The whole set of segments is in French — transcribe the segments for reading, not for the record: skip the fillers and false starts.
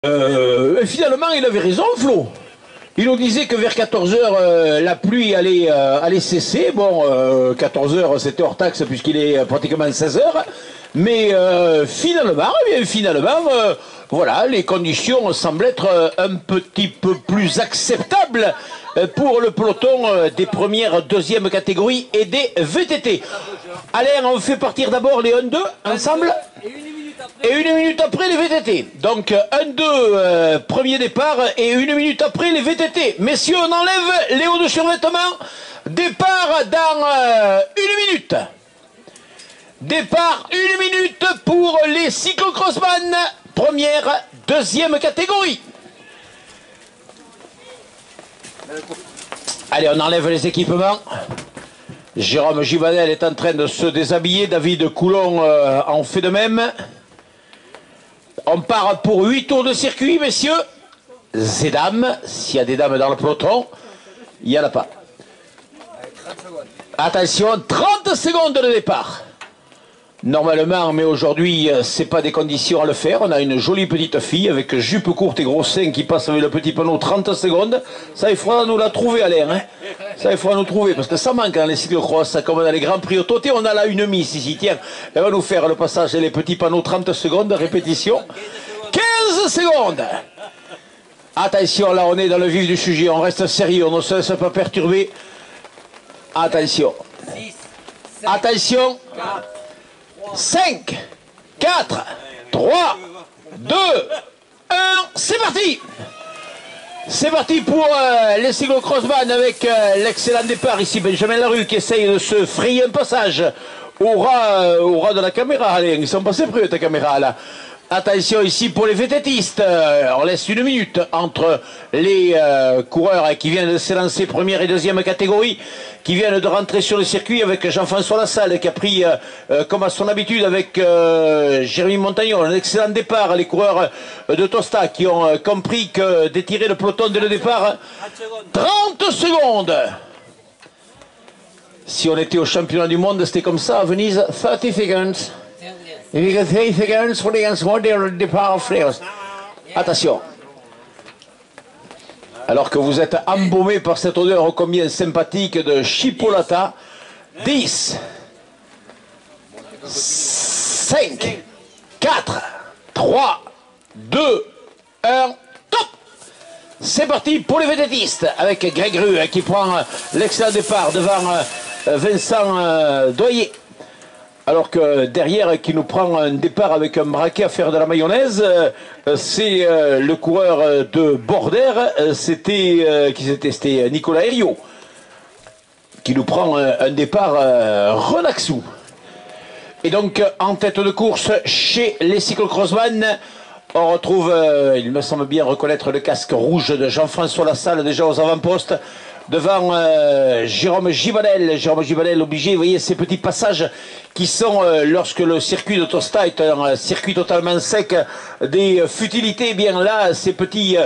Et finalement, il avait raison, Flo. Il nous disait que vers 14 h, la pluie allait cesser. Bon, 14 h, c'était hors taxe puisqu'il est pratiquement 16 h. Mais finalement, voilà, les conditions semblent être un petit peu plus acceptables pour le peloton des premières, deuxième catégories et des VTT. Alain, on fait partir d'abord les 1-2 ensemble. Et une minute après les VTT. Donc 1-2, premier départ, et une minute après les VTT. Messieurs, on enlève les hauts de survêtement. Départ dans une minute. Départ une minute pour les cyclocrossman. Première, deuxième catégorie. Allez, on enlève les équipements. Jérôme Givanel est en train de se déshabiller. David Coulon en fait de même. On part pour 8 tours de circuit, messieurs. Et dames, s'il y a des dames dans le peloton, il n'y en a pas. Attention, 30 secondes de départ. Normalement, mais aujourd'hui, c'est pas des conditions à le faire. On a une jolie petite fille avec jupe courte et gros seins qui passe avec le petit panneau 30 secondes. Ça, il faudra nous la trouver, Alain. Hein. Ça, il faudra nous trouver, parce que ça manque dans les cyclocross, comme dans les grands prix autotés. On a là une miss ici, tiens. Elle va nous faire le passage et les petits panneaux 30 secondes, répétition. 15 secondes. Attention, là, on est dans le vif du sujet. On reste sérieux, on ne se laisse pas perturber. Attention. Attention. 5, 4, 3, 2, 1, c'est parti! C'est parti pour les cyclocrossman avec l'excellent départ ici, Benjamin Larue qui essaye de se frayer un passage au ras de la caméra. Allez, ils sont passés près de ta caméra là. Attention ici pour les VTTistes, on laisse une minute entre les coureurs qui viennent de s'élancer première et deuxième catégorie, qui viennent de rentrer sur le circuit avec Jean-François Lassalle qui a pris, comme à son habitude avec Jérémy Montagnon, un excellent départ. Les coureurs de Tosta qui ont compris que d'étirer le peloton dès le départ, 30 secondes. Si on était au championnat du monde, c'était comme ça à Venise, 30 seconds. Attention. Alors que vous êtes embaumé par cette odeur ô combien sympathique de chipolata. 10, 5, 4, 3, 2, 1, top! C'est parti pour les vététistes avec Greg Rue qui prend l'excellent départ devant Vincent Doyer. Alors que derrière, qui nous prend un départ avec un braquet à faire de la mayonnaise, c'est le coureur de Border, c'était Nicolas Herriot, qui nous prend un départ relaxou. Et donc, en tête de course, chez les cyclocrossman, on retrouve, il me semble bien reconnaître le casque rouge de Jean-François Lassalle, déjà aux avant-postes, devant Jérôme Givanel. Jérôme Givanel obligé, vous voyez ces petits passages qui sont, lorsque le circuit de Tosta est un circuit totalement sec, des futilités. Eh bien là, ces petits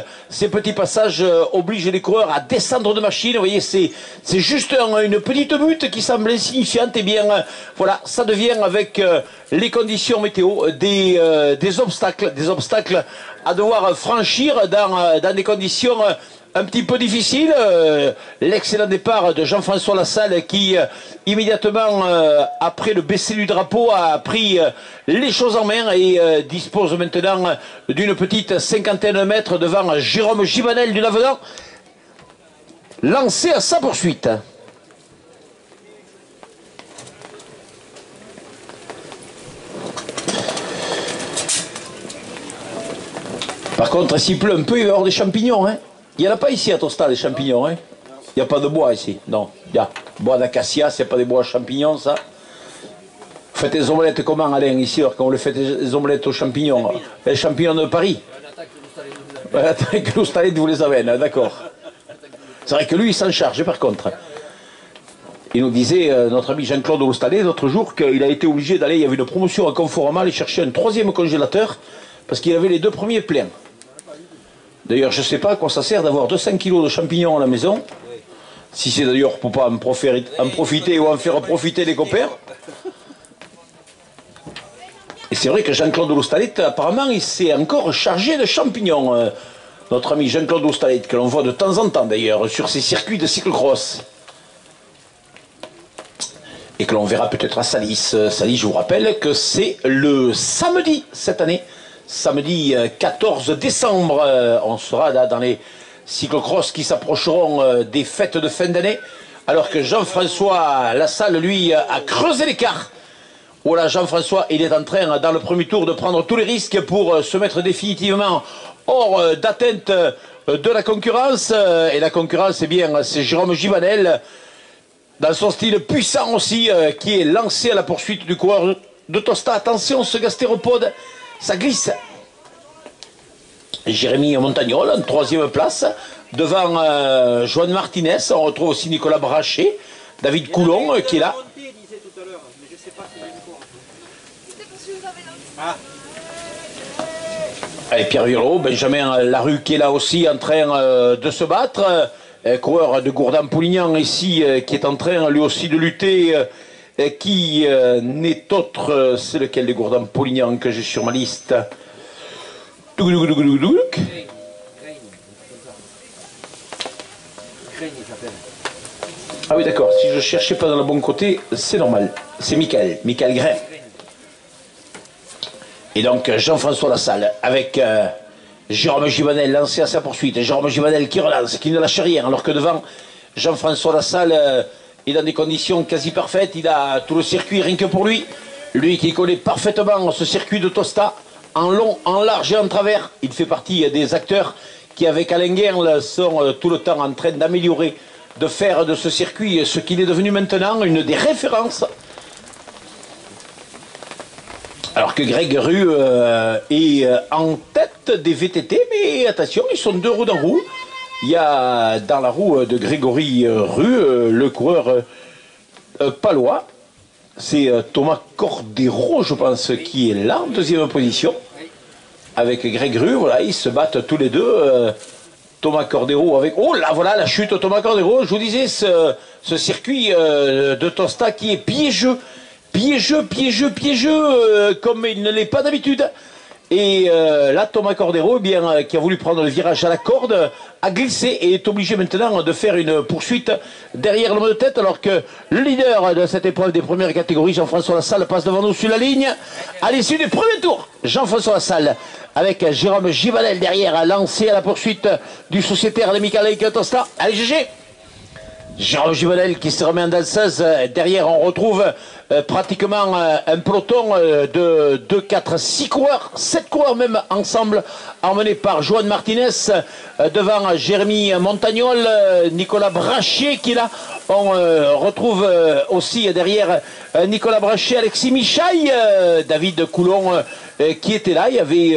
passages obligent les coureurs à descendre de machine. Vous voyez, c'est juste une petite butte qui semble insignifiante. Eh bien voilà, ça devient avec les conditions météo des obstacles à devoir franchir dans des conditions un petit peu difficile. L'excellent départ de Jean-François Lassalle qui immédiatement après le baisser du drapeau a pris les choses en main et dispose maintenant d'une petite cinquantaine de mètres devant Jérôme Givanel du Lavenant, lancé à sa poursuite. Par contre, s'il pleut un peu, il va y avoir des champignons, hein. Il n'y en a pas ici à Tosta, les champignons, hein. Il n'y a pas de bois ici, non. Il y a bois d'acacia, c'est pas des bois à champignons, ça. Vous faites des omelettes comment, Alain, ici, alors qu'on le fait des omelettes aux champignons? Les champignons de Paris. L'attaque que l'Oustalé vous les amène, d'accord. C'est vrai que lui, il s'en charge, par contre. Il nous disait, notre ami Jean-Claude Oustalé, l'autre jour, qu'il a été obligé d'aller, il y avait une promotion à Conforama, aller chercher un troisième congélateur, parce qu'il avait les deux premiers pleins. D'ailleurs, je ne sais pas à quoi ça sert d'avoir 200 kilos de champignons à la maison. Si c'est d'ailleurs pour pas en profiter ou en faire profiter les copains. Et c'est vrai que Jean-Claude Loustalet, apparemment, il s'est encore chargé de champignons. Notre ami Jean-Claude Loustalet, que l'on voit de temps en temps d'ailleurs sur ces circuits de cyclocross. Et que l'on verra peut-être à Salis. Salis, je vous rappelle que c'est le samedi cette année. Samedi 14 décembre. On sera là dans les cyclocross qui s'approcheront des fêtes de fin d'année. Alors que Jean-François Lassalle, lui, a creusé l'écart. Voilà, Jean-François, il est en train, dans le premier tour, de prendre tous les risques pour se mettre définitivement hors d'atteinte de la concurrence. Et la concurrence, eh bien, c'est Jérôme Givanel, dans son style puissant aussi, qui est lancé à la poursuite du coureur de Tosta. Attention, ce gastéropode, ça glisse. Jérémy Montagnol, en troisième place, devant Joan Martinez. On retrouve aussi Nicolas Brachet, David Coulon qui est là. Allez, Pierre Virot, Benjamin Larue qui est là aussi en train de se battre. Coureur de Gourdan-Poulignan ici qui est en train lui aussi de lutter. Qui n'est autre, c'est lequel de Gourdan-Poulignan que j'ai sur ma liste? Ah oui, d'accord, si je ne cherchais pas dans le bon côté, c'est normal. C'est Michael Grain. Et donc Jean-François Lassalle avec Jérôme Givanel lancé à sa poursuite. Jérôme Givanel qui relance, qui ne lâche rien, alors que devant Jean-François Lassalle est dans des conditions quasi parfaites. Il a tout le circuit rien que pour lui. Lui qui connaît parfaitement ce circuit de Tosta, en long, en large et en travers. Il fait partie des acteurs qui, avec Alain Guerle, sont tout le temps en train d'améliorer, de faire de ce circuit ce qu'il est devenu maintenant, une des références. Alors que Greg Rue est en tête des VTT, mais attention, ils sont deux roues dans roue. Il y a dans la roue de Grégory Rue le coureur palois. C'est Thomas Cordero, je pense, qui est là en deuxième position. Avec Greg Rue, voilà, ils se battent tous les deux. Thomas Cordero avec... Oh là, voilà la chute Thomas Cordero. Je vous disais, ce circuit de Tosta qui est piégeux. Piégeux, comme il ne l'est pas d'habitude. Et là, Thomas Cordero, eh bien, qui a voulu prendre le virage à la corde, a glissé et est obligé maintenant de faire une poursuite derrière l'homme de tête, alors que le leader de cette épreuve des premières catégories, Jean-François Lassalle, passe devant nous sur la ligne à l'issue du premier tour. Jean-François Lassalle, avec Jérôme Givanel derrière, a lancé à la poursuite du sociétaire de Michael Tosta. Allez, GG! Jérôme Givanel qui se remet en danseuse. Derrière, on retrouve pratiquement un peloton de 2, 4, 6 coureurs, 7 coureurs même ensemble, emmenés par Joan Martinez, devant Jérémy Montagnol, Nicolas Brachet qui est là. On retrouve aussi derrière Nicolas Brachet, Alexis Michaille, David Coulon qui était là. Il y avait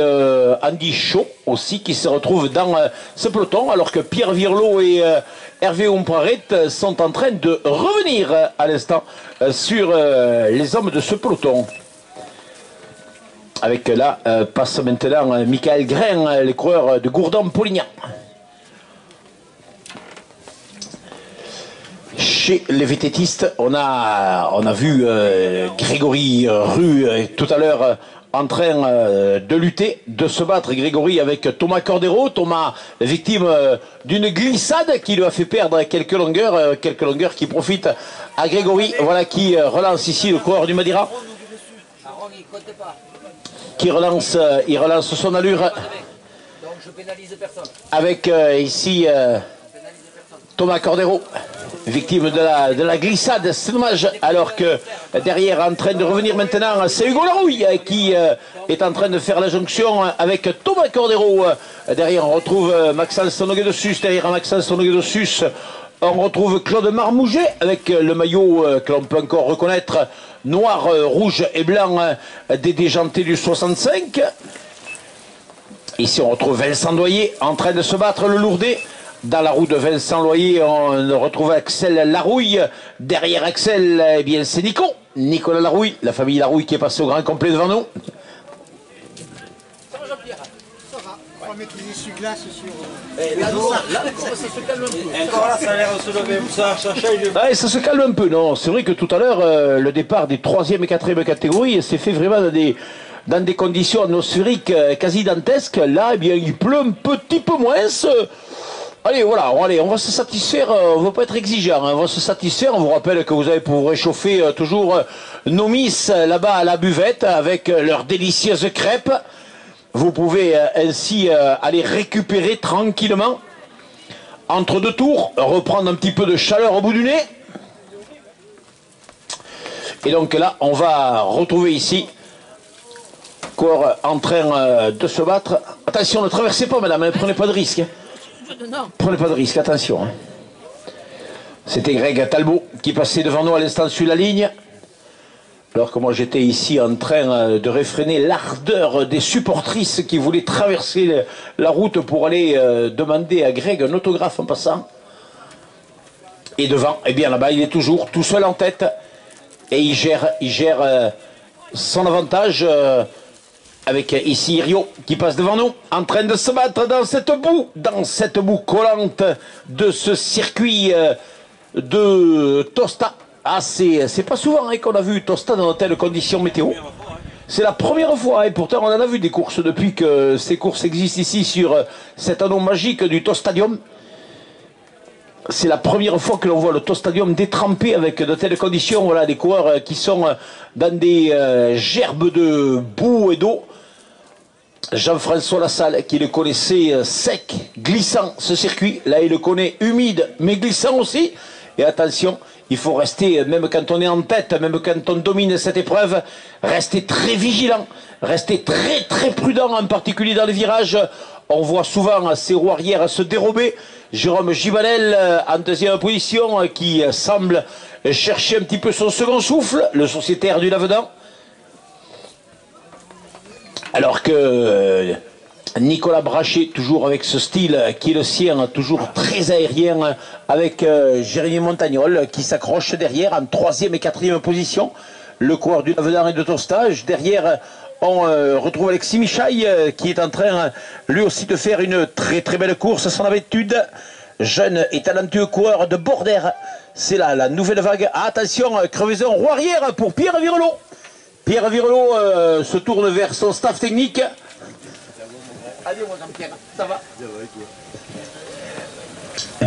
Andy Chaud aussi qui se retrouve dans ce peloton, alors que Pierre Virlot et Hervé Ompraret sont en train de revenir à l'instant sur les hommes de ce peloton. Avec là, passe maintenant Michael Grain, les coureurs de Gourdan-Poulignan. Chez les vététistes, on a vu Grégory Rue tout à l'heure en train de lutter, de se battre, Grégory, avec Thomas Cordero. Thomas, victime d'une glissade qui lui a fait perdre quelques longueurs qui profitent à Grégory. Voilà qui relance ici le coureur du Madeira. Qui relance, il relance son allure. Avec ici Thomas Cordero, victime de la glissade. C'est dommage, alors que derrière, en train de revenir maintenant, c'est Hugo Larouille qui est en train de faire la jonction avec Thomas Cordero. Derrière, on retrouve Maxence Noguet-de-Sus. Derrière Maxence Noguet-de-Sus, on retrouve Claude Marmouget avec le maillot que l'on peut encore reconnaître, noir, rouge et blanc des déjantés du 65. Ici, on retrouve Vincent Doyer en train de se battre, le lourdet. Dans la roue de Vincent Loyer, on retrouve Axel Larouille. Derrière Axel, eh bien, c'est Nicolas Larouille, la famille Larouille qui est passée au grand complet devant nous. Ça va, Jean-Pierre? Ça va. On va mettre les essuie-glaces sur... Là, ça se calme un peu. Encore là, ça a l'air de se lever. Ça change. Ouais, ça se calme un peu, non. C'est vrai que tout à l'heure, le départ des 3e et 4e catégories s'est fait vraiment dans des conditions atmosphériques quasi dantesques. Là, eh bien, il pleut un petit peu moins. Allez, voilà, allez, on va se satisfaire, on ne va pas être exigeant, hein, on va se satisfaire. On vous rappelle que vous avez pour vous réchauffer toujours nos miss là-bas à la buvette avec leurs délicieuses crêpes. Vous pouvez ainsi aller récupérer tranquillement entre deux tours, reprendre un petit peu de chaleur au bout du nez. Et donc là, on va retrouver ici corps en train de se battre. Attention, ne traversez pas, madame, ne prenez pas de risque. Hein. Prenez pas de risque, attention. Hein. C'était Greg Talbot qui passait devant nous à l'instant sur la ligne. Alors que moi j'étais ici en train de réfréner l'ardeur des supportrices qui voulaient traverser la route pour aller demander à Greg un autographe en passant. Et devant, eh bien là-bas, il est toujours tout seul en tête. Et il gère son avantage avec ici Rio qui passe devant nous, en train de se battre dans cette boue collante de ce circuit de Tosta. Ah, c'est pas souvent hein, qu'on a vu Tosta dans de telles conditions météo. C'est la première fois, et pourtant on en a vu des courses depuis que ces courses existent ici sur cet anneau magique du Tostadium. C'est la première fois que l'on voit le Tostadium détrempé avec de telles conditions. Voilà, des coureurs qui sont dans des gerbes de boue et d'eau. Jean-François Lassalle, qui le connaissait sec, glissant ce circuit. Là, il le connaît humide, mais glissant aussi. Et attention, il faut rester, même quand on est en tête, même quand on domine cette épreuve, rester très vigilant, rester très très prudent, en particulier dans les virages. On voit souvent ces roues arrière se dérober. Jérôme Gibanel en deuxième position, qui semble chercher un petit peu son second souffle, le sociétaire du Lavedan. Alors que Nicolas Brachet, toujours avec ce style qui est le sien, toujours très aérien, avec Jérémy Montagnol qui s'accroche derrière en troisième et quatrième position. Le coureur du Lavedan et de Tostage. Derrière, on retrouve Alexis Michaille qui est en train lui aussi de faire une très très belle course à son habitude. Jeune et talentueux coureur de Border. C'est là la nouvelle vague. Attention, crevaison roue arrière pour Pierre Virelot. Pierre Virelot se tourne vers son staff technique. Allez, moi Jean-Pierre, ça va?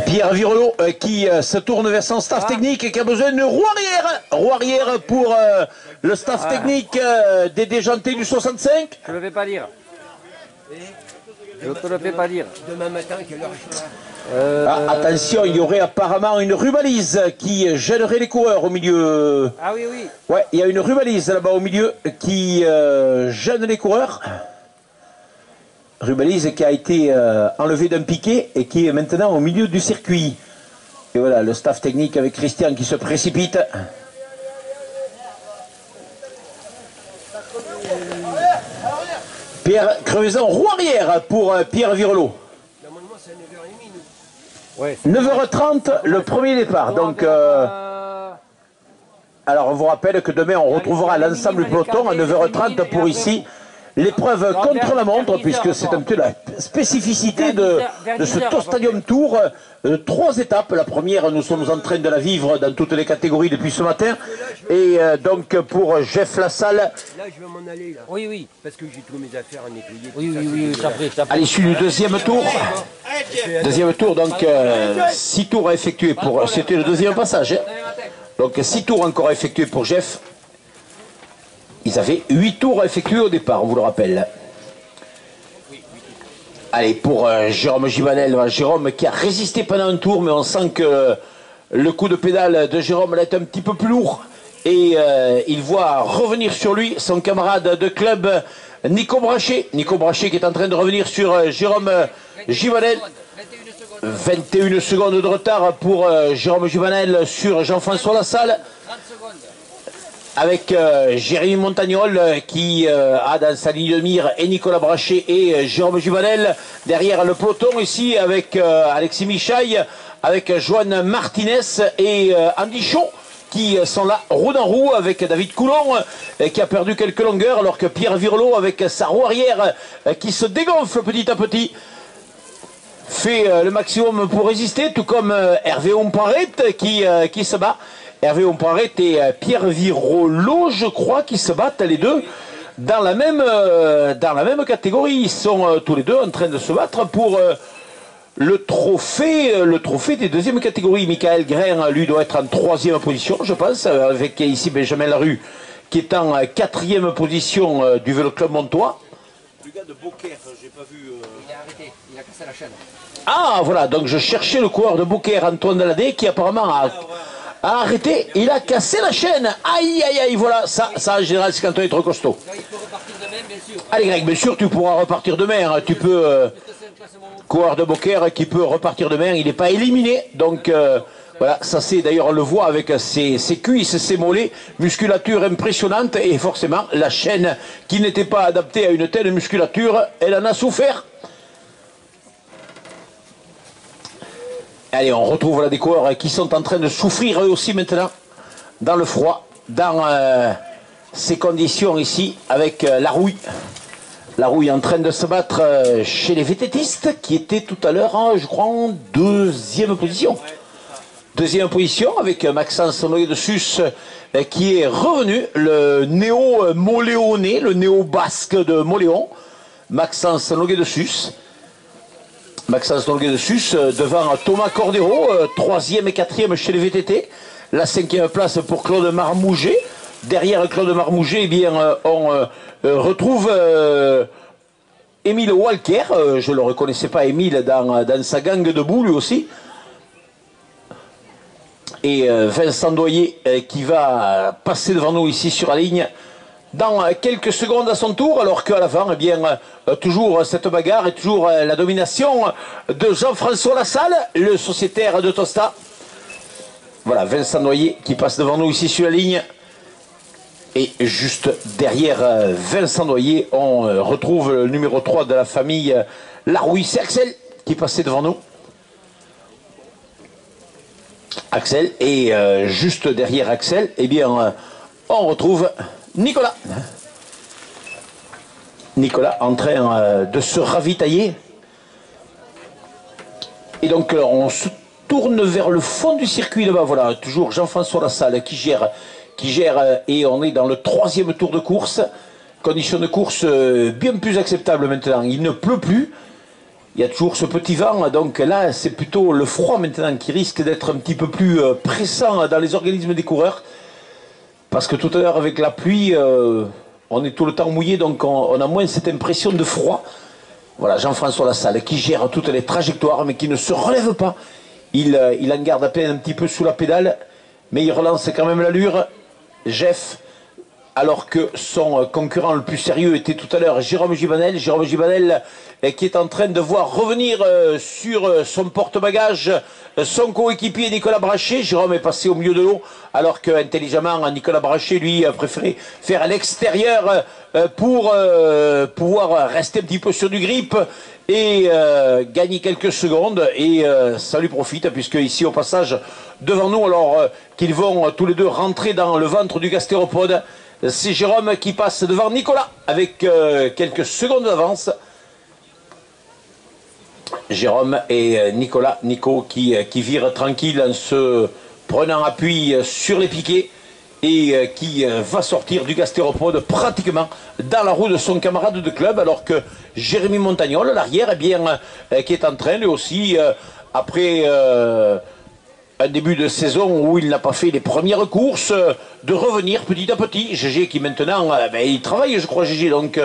Pierre Virelot qui se tourne vers son staff technique et qui a besoin de roue arrière. Roue arrière pour le staff technique des déjantés du 65. Je ne le fais pas lire. Je ne te le fais pas lire. Demain matin, quelle heure? Attention, il y aurait apparemment une rubalise qui gênerait les coureurs au milieu. Ah oui, oui. Ouais, il y a une rubalise là-bas au milieu qui gêne les coureurs. Rubalise qui a été enlevée d'un piquet et qui est maintenant au milieu du circuit. Et voilà, le staff technique avec Christian qui se précipite. Pierre Crevaison, roue arrière pour Pierre Virelot. 9h30, le premier départ. Donc, alors on vous rappelle que demain on retrouvera l'ensemble du peloton à 9h30 pour ici. L'épreuve contre la montre, puisque c'est un peu la spécificité de ce Tostadium Tour. 3 étapes. La première, nous sommes en train de la vivre dans toutes les catégories depuis ce matin. Et donc pour Jeff Lassalle. Là, je vais m'en aller. Là. Oui, oui. Parce que j'ai toutes mes affaires à nettoyer. Oui, oui, oui, ça prie, ça prie. À l'issue du deuxième tour. Deuxième tour, donc 6 tours à effectuer pour. C'était le deuxième passage. Hein. Donc 6 tours encore à effectuer pour Jeff. Ils avaient 8 tours à effectuer au départ, on vous le rappelle. Allez, pour Jérôme Gibanel, Jérôme qui a résisté pendant un tour, mais on sent que le coup de pédale de Jérôme est un petit peu plus lourd. Et il voit revenir sur lui son camarade de club Nico Brachet. Nico Brachet qui est en train de revenir sur Jérôme Gibanel. 21 secondes de retard pour Jérôme Gibanel sur Jean-François Lassalle. Avec Jérémy Montagnol qui a dans sa ligne de mire et Nicolas Brachet et Jérôme Gibanel. Derrière le peloton ici avec Alexis Michaille, avec Joanne Martinez et Andy Chaud qui sont là roue dans roue avec David Coulon qui a perdu quelques longueurs alors que Pierre Virelot avec sa roue arrière qui se dégonfle petit à petit fait le maximum pour résister, tout comme Hervé Omparet qui se bat. Hervé Omparet et Pierre Virelot, je crois, qui se battent les deux dans la même catégorie. Ils sont tous les deux en train de se battre pour le trophée des deuxièmes catégories. Michael Grain, lui, doit être en 3e position, je pense, avec ici Benjamin Larue, qui est en 4e position du Vélo Club Montois. Le gars de Beaucaire, j'ai pas vu. Il a arrêté, il a cassé la chaîne. Ah, voilà, donc je cherchais le coureur de Beaucaire, Antoine Dalladé, qui apparemment a arrêté. Il a cassé la chaîne. Aïe, aïe, aïe, voilà, ça en général, c'est quand on est trop costaud. Il peut repartir demain, bien sûr. Allez, Greg, bien sûr, tu pourras repartir demain. Tu peux... coureur de Beaucaire qui peut repartir demain, il n'est pas éliminé, donc voilà, ça c'est d'ailleurs on le voit avec ses cuisses, ses mollets, musculature impressionnante et forcément la chaîne qui n'était pas adaptée à une telle musculature, elle en a souffert. Allez, on retrouve là des coureurs qui sont en train de souffrir eux aussi maintenant dans le froid, dans ces conditions ici avec la rouille. La rouille en train de se battre chez les vététistes qui étaient tout à l'heure, je crois, en 2e position. 2e position avec Maxence Noguet de Sus qui est revenu, le néo-moléonais, le néo-basque de Moléon, Maxence Noguet de Sus. Maxence Noguet de Sus devant Thomas Cordero, 3e et 4e chez les VTT. La 5e place pour Claude Marmouget. Derrière Claude Marmouget, eh bien, on retrouve Émile Walker. Je ne le reconnaissais pas, Émile, dans sa gang de boue, lui aussi. Et Vincent Doyer qui va passer devant nous ici sur la ligne dans quelques secondes à son tour, alors qu'à l'avant, eh bien, toujours cette bagarre et toujours la domination de Jean-François Lassalle, le sociétaire de Tosta. Voilà, Vincent Doyer qui passe devant nous ici sur la ligne. Et juste derrière Vincent Doyer, on retrouve le numéro 3 de la famille Larouille, c'est Axel qui passait devant nous. Axel, et juste derrière Axel, eh bien, on retrouve Nicolas. Nicolas en train de se ravitailler. Et donc on se tourne vers le fond du circuit là-bas. Voilà, toujours Jean-François Lassalle qui gère et on est dans le 3e tour de course. Conditions de course bien plus acceptables maintenant. Il ne pleut plus. Il y a toujours ce petit vent. Donc là, c'est plutôt le froid maintenant qui risque d'être un petit peu plus pressant dans les organismes des coureurs. Parce que tout à l'heure, avec la pluie, on est tout le temps mouillé. Donc on a moins cette impression de froid. Voilà, Jean-François Lassalle qui gère toutes les trajectoires mais qui ne se relève pas. Il en garde à peine un petit peu sous la pédale. Mais il relance quand même l'allure. Jeff, alors que son concurrent le plus sérieux était tout à l'heure Jérôme Gibanel. Jérôme Gibanel qui est en train de voir revenir sur son porte-bagages son coéquipier Nicolas Brachet. Jérôme est passé au milieu de l'eau, alors que intelligemment Nicolas Brachet lui a préféré faire à l'extérieur pour pouvoir rester un petit peu sur du grip et gagner quelques secondes. Et ça lui profite, puisque ici au passage devant nous, alors qu'ils vont tous les deux rentrer dans le ventre du gastéropode, c'est Jérôme qui passe devant Nicolas avec quelques secondes d'avance. Jérôme et Nico qui vire tranquille en se prenant appui sur les piquets et qui va sortir du gastéropode pratiquement dans la roue de son camarade de club, alors que Jérémy Montagnol, l'arrière, eh bien, qui est en train lui aussi, après un début de saison où il n'a pas fait les premières courses, de revenir petit à petit. Gégé qui maintenant, ben, il travaille, je crois, Gégé, donc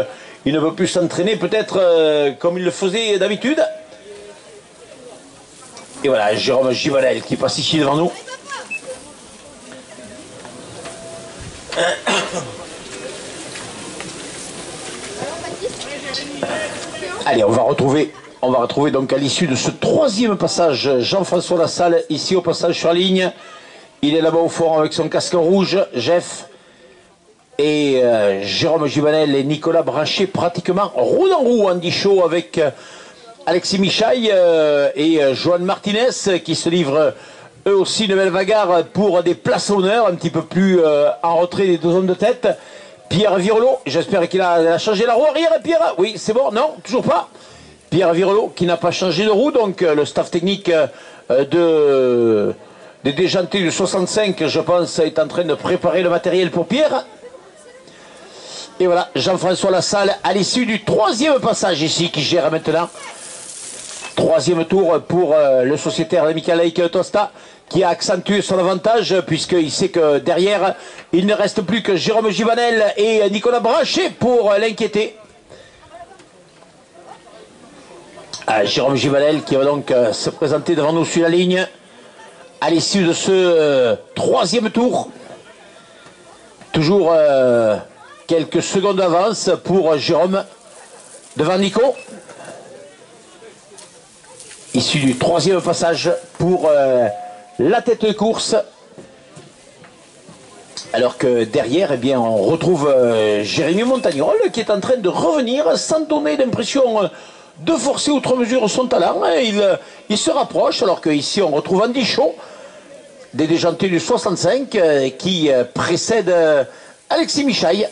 il ne peut plus s'entraîner peut-être comme il le faisait d'habitude. Et voilà, Jérôme Gibanel qui passe ici devant nous. Allez, on va retrouver donc à l'issue de ce 3e passage Jean-François Lassalle ici au passage sur la ligne. Il est là-bas au fond avec son casque rouge, Jeff et Jérôme Gibanel et Nicolas Brachet pratiquement roue dans roue, Andy Chaud avec Alexis Michaille et Joan Martinez qui se livrent eux aussi une belle bagarre pour des places d'honneur un petit peu plus en retrait des deux hommes de tête. Pierre Virolot, j'espère qu'il a changé la roue arrière. Pierre, oui, c'est bon, non, toujours pas. Pierre Virolot qui n'a pas changé de roue, donc le staff technique des déjantés du 65, je pense, est en train de préparer le matériel pour Pierre. Et voilà, Jean-François Lassalle à l'issue du troisième passage ici qui gère maintenant. Troisième tour pour le sociétaire d'Amical Lake Tosta qui a accentué son avantage puisqu'il sait que derrière il ne reste plus que Jérôme Givanel et Nicolas Brachet pour l'inquiéter. Jérôme Givanel qui va donc se présenter devant nous sur la ligne à l'issue de ce troisième tour. Toujours quelques secondes d'avance pour Jérôme devant Nico. Issu du troisième passage pour la tête de course. Alors que derrière, eh bien, on retrouve Jérémy Montagnol qui est en train de revenir sans donner l'impression de forcer outre mesure son talent. Il se rapproche alors qu'ici on retrouve Andy Chaud, des déjantés du 65 qui précède Alexis Michaille.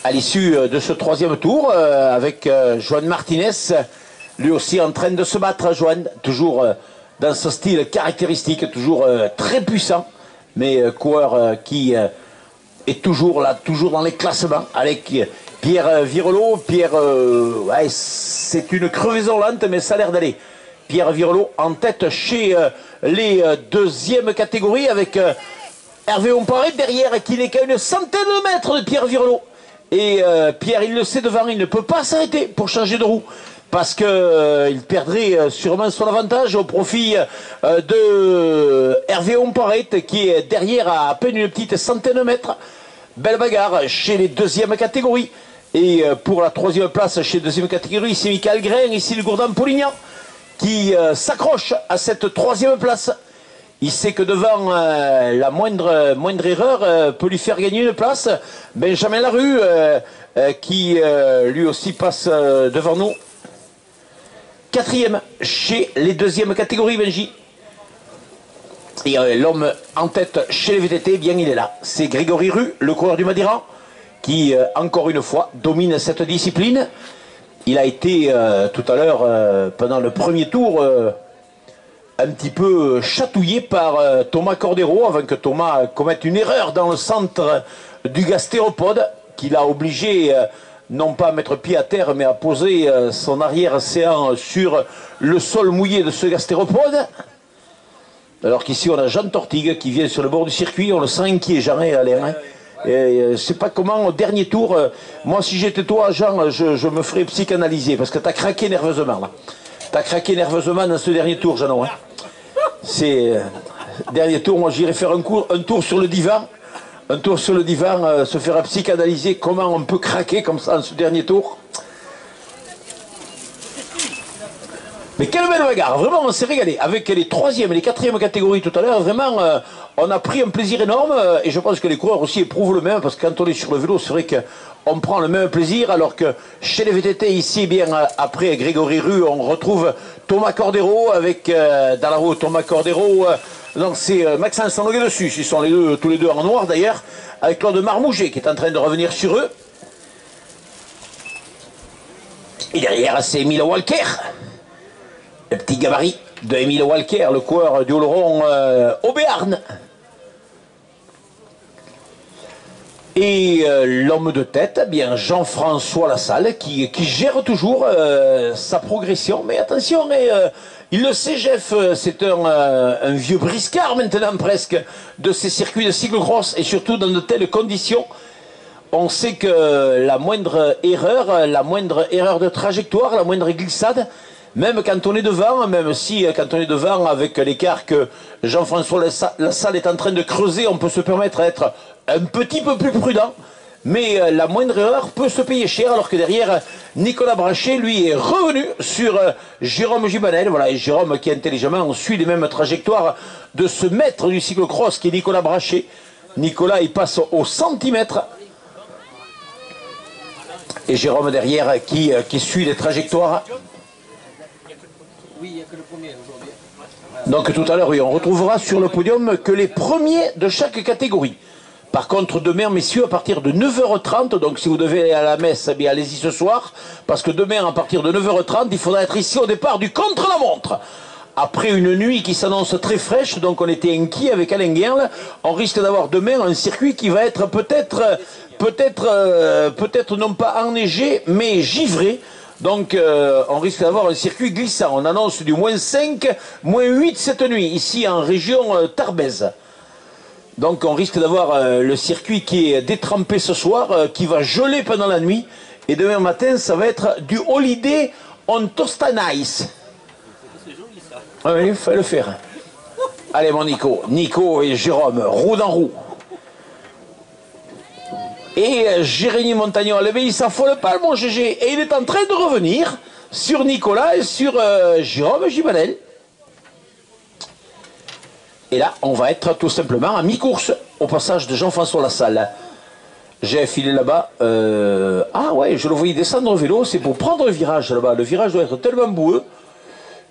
À l'issue de ce troisième tour avec Joan Martinez, lui aussi en train de se battre, Joan, toujours dans ce style caractéristique, toujours très puissant, mais coureur qui est toujours là, toujours dans les classements, avec Pierre Virelot. Pierre, ouais, c'est une crevaison lente, mais ça a l'air d'aller. Pierre Virelot en tête chez les deuxièmes catégories, avec Hervé Omparé derrière, qui n'est qu'à une centaine de mètres de Pierre Virelot. Et Pierre, il le sait devant, il ne peut pas s'arrêter pour changer de roue. Parce qu'il perdrait sûrement son avantage au profit de Hervé Omparé qui est derrière à peine une petite centaine de mètres. Belle bagarre chez les deuxièmes catégories. Et pour la troisième place chez les deuxièmes catégories, c'est Michael Grain, ici le Gourdan-Polignan, qui s'accroche à cette troisième place. Il sait que devant la moindre erreur peut lui faire gagner une place. Benjamin Larue qui lui aussi passe devant nous. Quatrième chez les deuxièmes catégories, Benji. Et l'homme en tête chez les VTT, eh bien il est là. C'est Grégory Rue, le coureur du Madiran, qui encore une fois domine cette discipline. Il a été tout à l'heure, pendant le premier tour, un petit peu chatouillé par Thomas Cordero, avant que Thomas commette une erreur dans le centre du gastéropode, qui l'a obligé non pas à mettre pied à terre, mais à poser son arrière-séant sur le sol mouillé de ce gastéropode. Alors qu'ici on a Jean Tortigue qui vient sur le bord du circuit, on le sent inquiet, Jean, Alain. Je ne sais pas comment au dernier tour, moi si j'étais toi Jean, je me ferais psychanalyser, parce que tu as craqué nerveusement là. Tu as craqué nerveusement dans ce dernier tour, Jeannot. Hein. C'est dernier tour, moi j'irais faire un tour sur le divan. Un tour sur le divan, se faire psychanalyser, comment on peut craquer comme ça en ce dernier tour. Mais quelle belle bagarre, vraiment on s'est régalé. Avec les troisièmes et les quatrièmes catégories tout à l'heure, vraiment on a pris un plaisir énorme et je pense que les coureurs aussi éprouvent le même, parce que quand on est sur le vélo, c'est vrai qu'on prend le même plaisir, alors que chez les VTT ici, eh bien après Grégory Rue, on retrouve Thomas Cordero avec dans la roue Thomas Cordero. Donc c'est Maxence Sanoguet dessus, ils sont tous les deux en noir d'ailleurs, avec Claude Marmouget qui est en train de revenir sur eux. Et derrière c'est Emile Walker, le petit gabarit de Emile Walker, le coureur du Oloron au Béarn. Et l'homme de tête, eh bien Jean-François Lassalle qui gère toujours sa progression. Mais attention, il le sait, Jeff, c'est un vieux briscard maintenant presque de ces circuits de cyclocross, et surtout dans de telles conditions. On sait que la moindre erreur de trajectoire, la moindre glissade, même quand on est devant, même si quand on est devant avec l'écart que Jean-François Lassalle est en train de creuser, on peut se permettre d'être un petit peu plus prudent, mais la moindre erreur peut se payer cher, alors que derrière, Nicolas Brachet, lui, est revenu sur Jérôme Gibanel. Voilà, et Jérôme qui intelligemment suit les mêmes trajectoires de ce maître du cyclocross qui est Nicolas Brachet. Nicolas, il passe au centimètre. Et Jérôme derrière qui suit les trajectoires. Oui, il n'y a que le premier aujourd'hui. Donc tout à l'heure, oui, on retrouvera sur le podium que les premiers de chaque catégorie. Par contre, demain, messieurs, à partir de 9h30, donc si vous devez aller à la messe, eh bien allez-y ce soir, parce que demain, à partir de 9h30, il faudra être ici au départ du contre-la-montre. Après une nuit qui s'annonce très fraîche, donc on était inquiet avec Alain Guerle, on risque d'avoir demain un circuit qui va être peut-être peut-être non pas enneigé, mais givré. Donc on risque d'avoir un circuit glissant. On annonce du -5, -8 cette nuit, ici en région Tarbèze. Donc on risque d'avoir le circuit qui est détrempé ce soir, qui va geler pendant la nuit. Et demain matin, ça va être du Holiday on Toast and Ice. Oui, il faut le faire. Allez mon Nico, Nico et Jérôme, roue dans roue. Et Jérémy Montagnol, il s'affole pas mon GG. Et il est en train de revenir sur Nicolas et sur Jérôme Gibanel. Et là, on va être tout simplement à mi-course au passage de Jean-François Lassalle. J'ai filé là-bas. Ah ouais, je le voyais descendre au vélo, c'est pour prendre le virage là-bas. Le virage doit être tellement boueux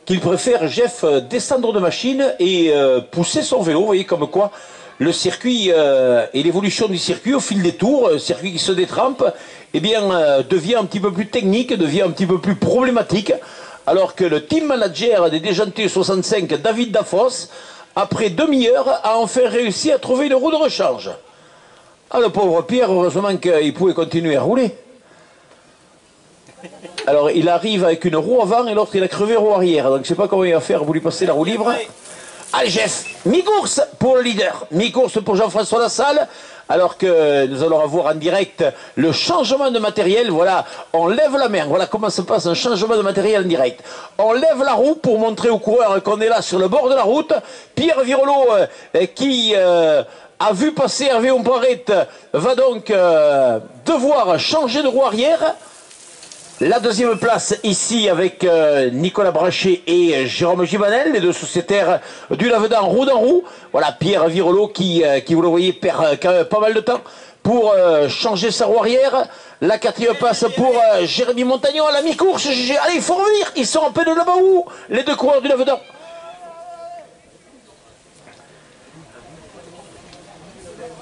qu'il préfère, Jeff, descendre de machine et pousser son vélo. Vous voyez comme quoi le circuit et l'évolution du circuit au fil des tours, circuit qui se détrempe, eh bien, devient un petit peu plus technique, devient un petit peu plus problématique. Alors que le team manager des Déjantés 65, David Dafos, après demi-heure, a enfin réussi à trouver une roue de rechange. Ah, le pauvre Pierre, heureusement qu'il pouvait continuer à rouler. Alors, il arrive avec une roue avant et l'autre, il a crevé roue arrière. Donc, je ne sais pas comment il va faire pour lui passer la roue libre. Allez, Jeff, mi-course pour le leader. Mi-course pour Jean-François Lassalle. Alors que nous allons avoir en direct le changement de matériel. Voilà, on lève la main. Voilà comment se passe un changement de matériel en direct. On lève la roue pour montrer aux coureurs qu'on est là sur le bord de la route. Pierre Virolo, qui a vu passer Hervé Omparette, va donc devoir changer de roue arrière. La deuxième place ici avec Nicolas Brachet et Jérôme Gibanel, les deux sociétaires du Lavedan roue dans roue. Voilà Pierre Virolo qui vous le voyez, perd quand même pas mal de temps pour changer sa roue arrière. La quatrième place pour Jérémy Montagnon à la mi-course. Allez, il faut revenir, ils sont en peine de là-bas où les deux coureurs du Lavedan.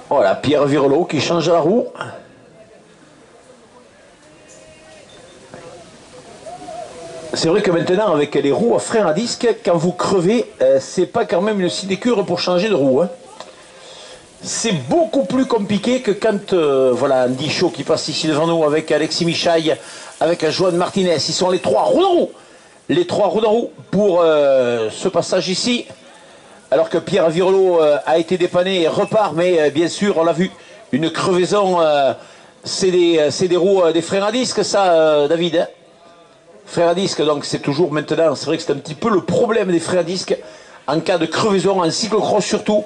Voilà Pierre Virolo qui change la roue. C'est vrai que maintenant, avec les roues à frein à disque, quand vous crevez, c'est pas quand même une sinécure pour changer de roue. Hein. C'est beaucoup plus compliqué que quand, voilà, Andy Chaud qui passe ici devant nous avec Alexis Michaille, avec Joan Martinez. Ils sont les trois roues de roue. Les trois roues de roue pour ce passage ici. Alors que Pierre Virolo a été dépanné et repart, mais bien sûr, on l'a vu, une crevaison, c'est des roues, des freins à disque, ça, David, hein. Freins à disque, donc c'est toujours maintenant, c'est vrai que c'est un petit peu le problème des freins à disque en cas de crevaison, en cyclocross surtout.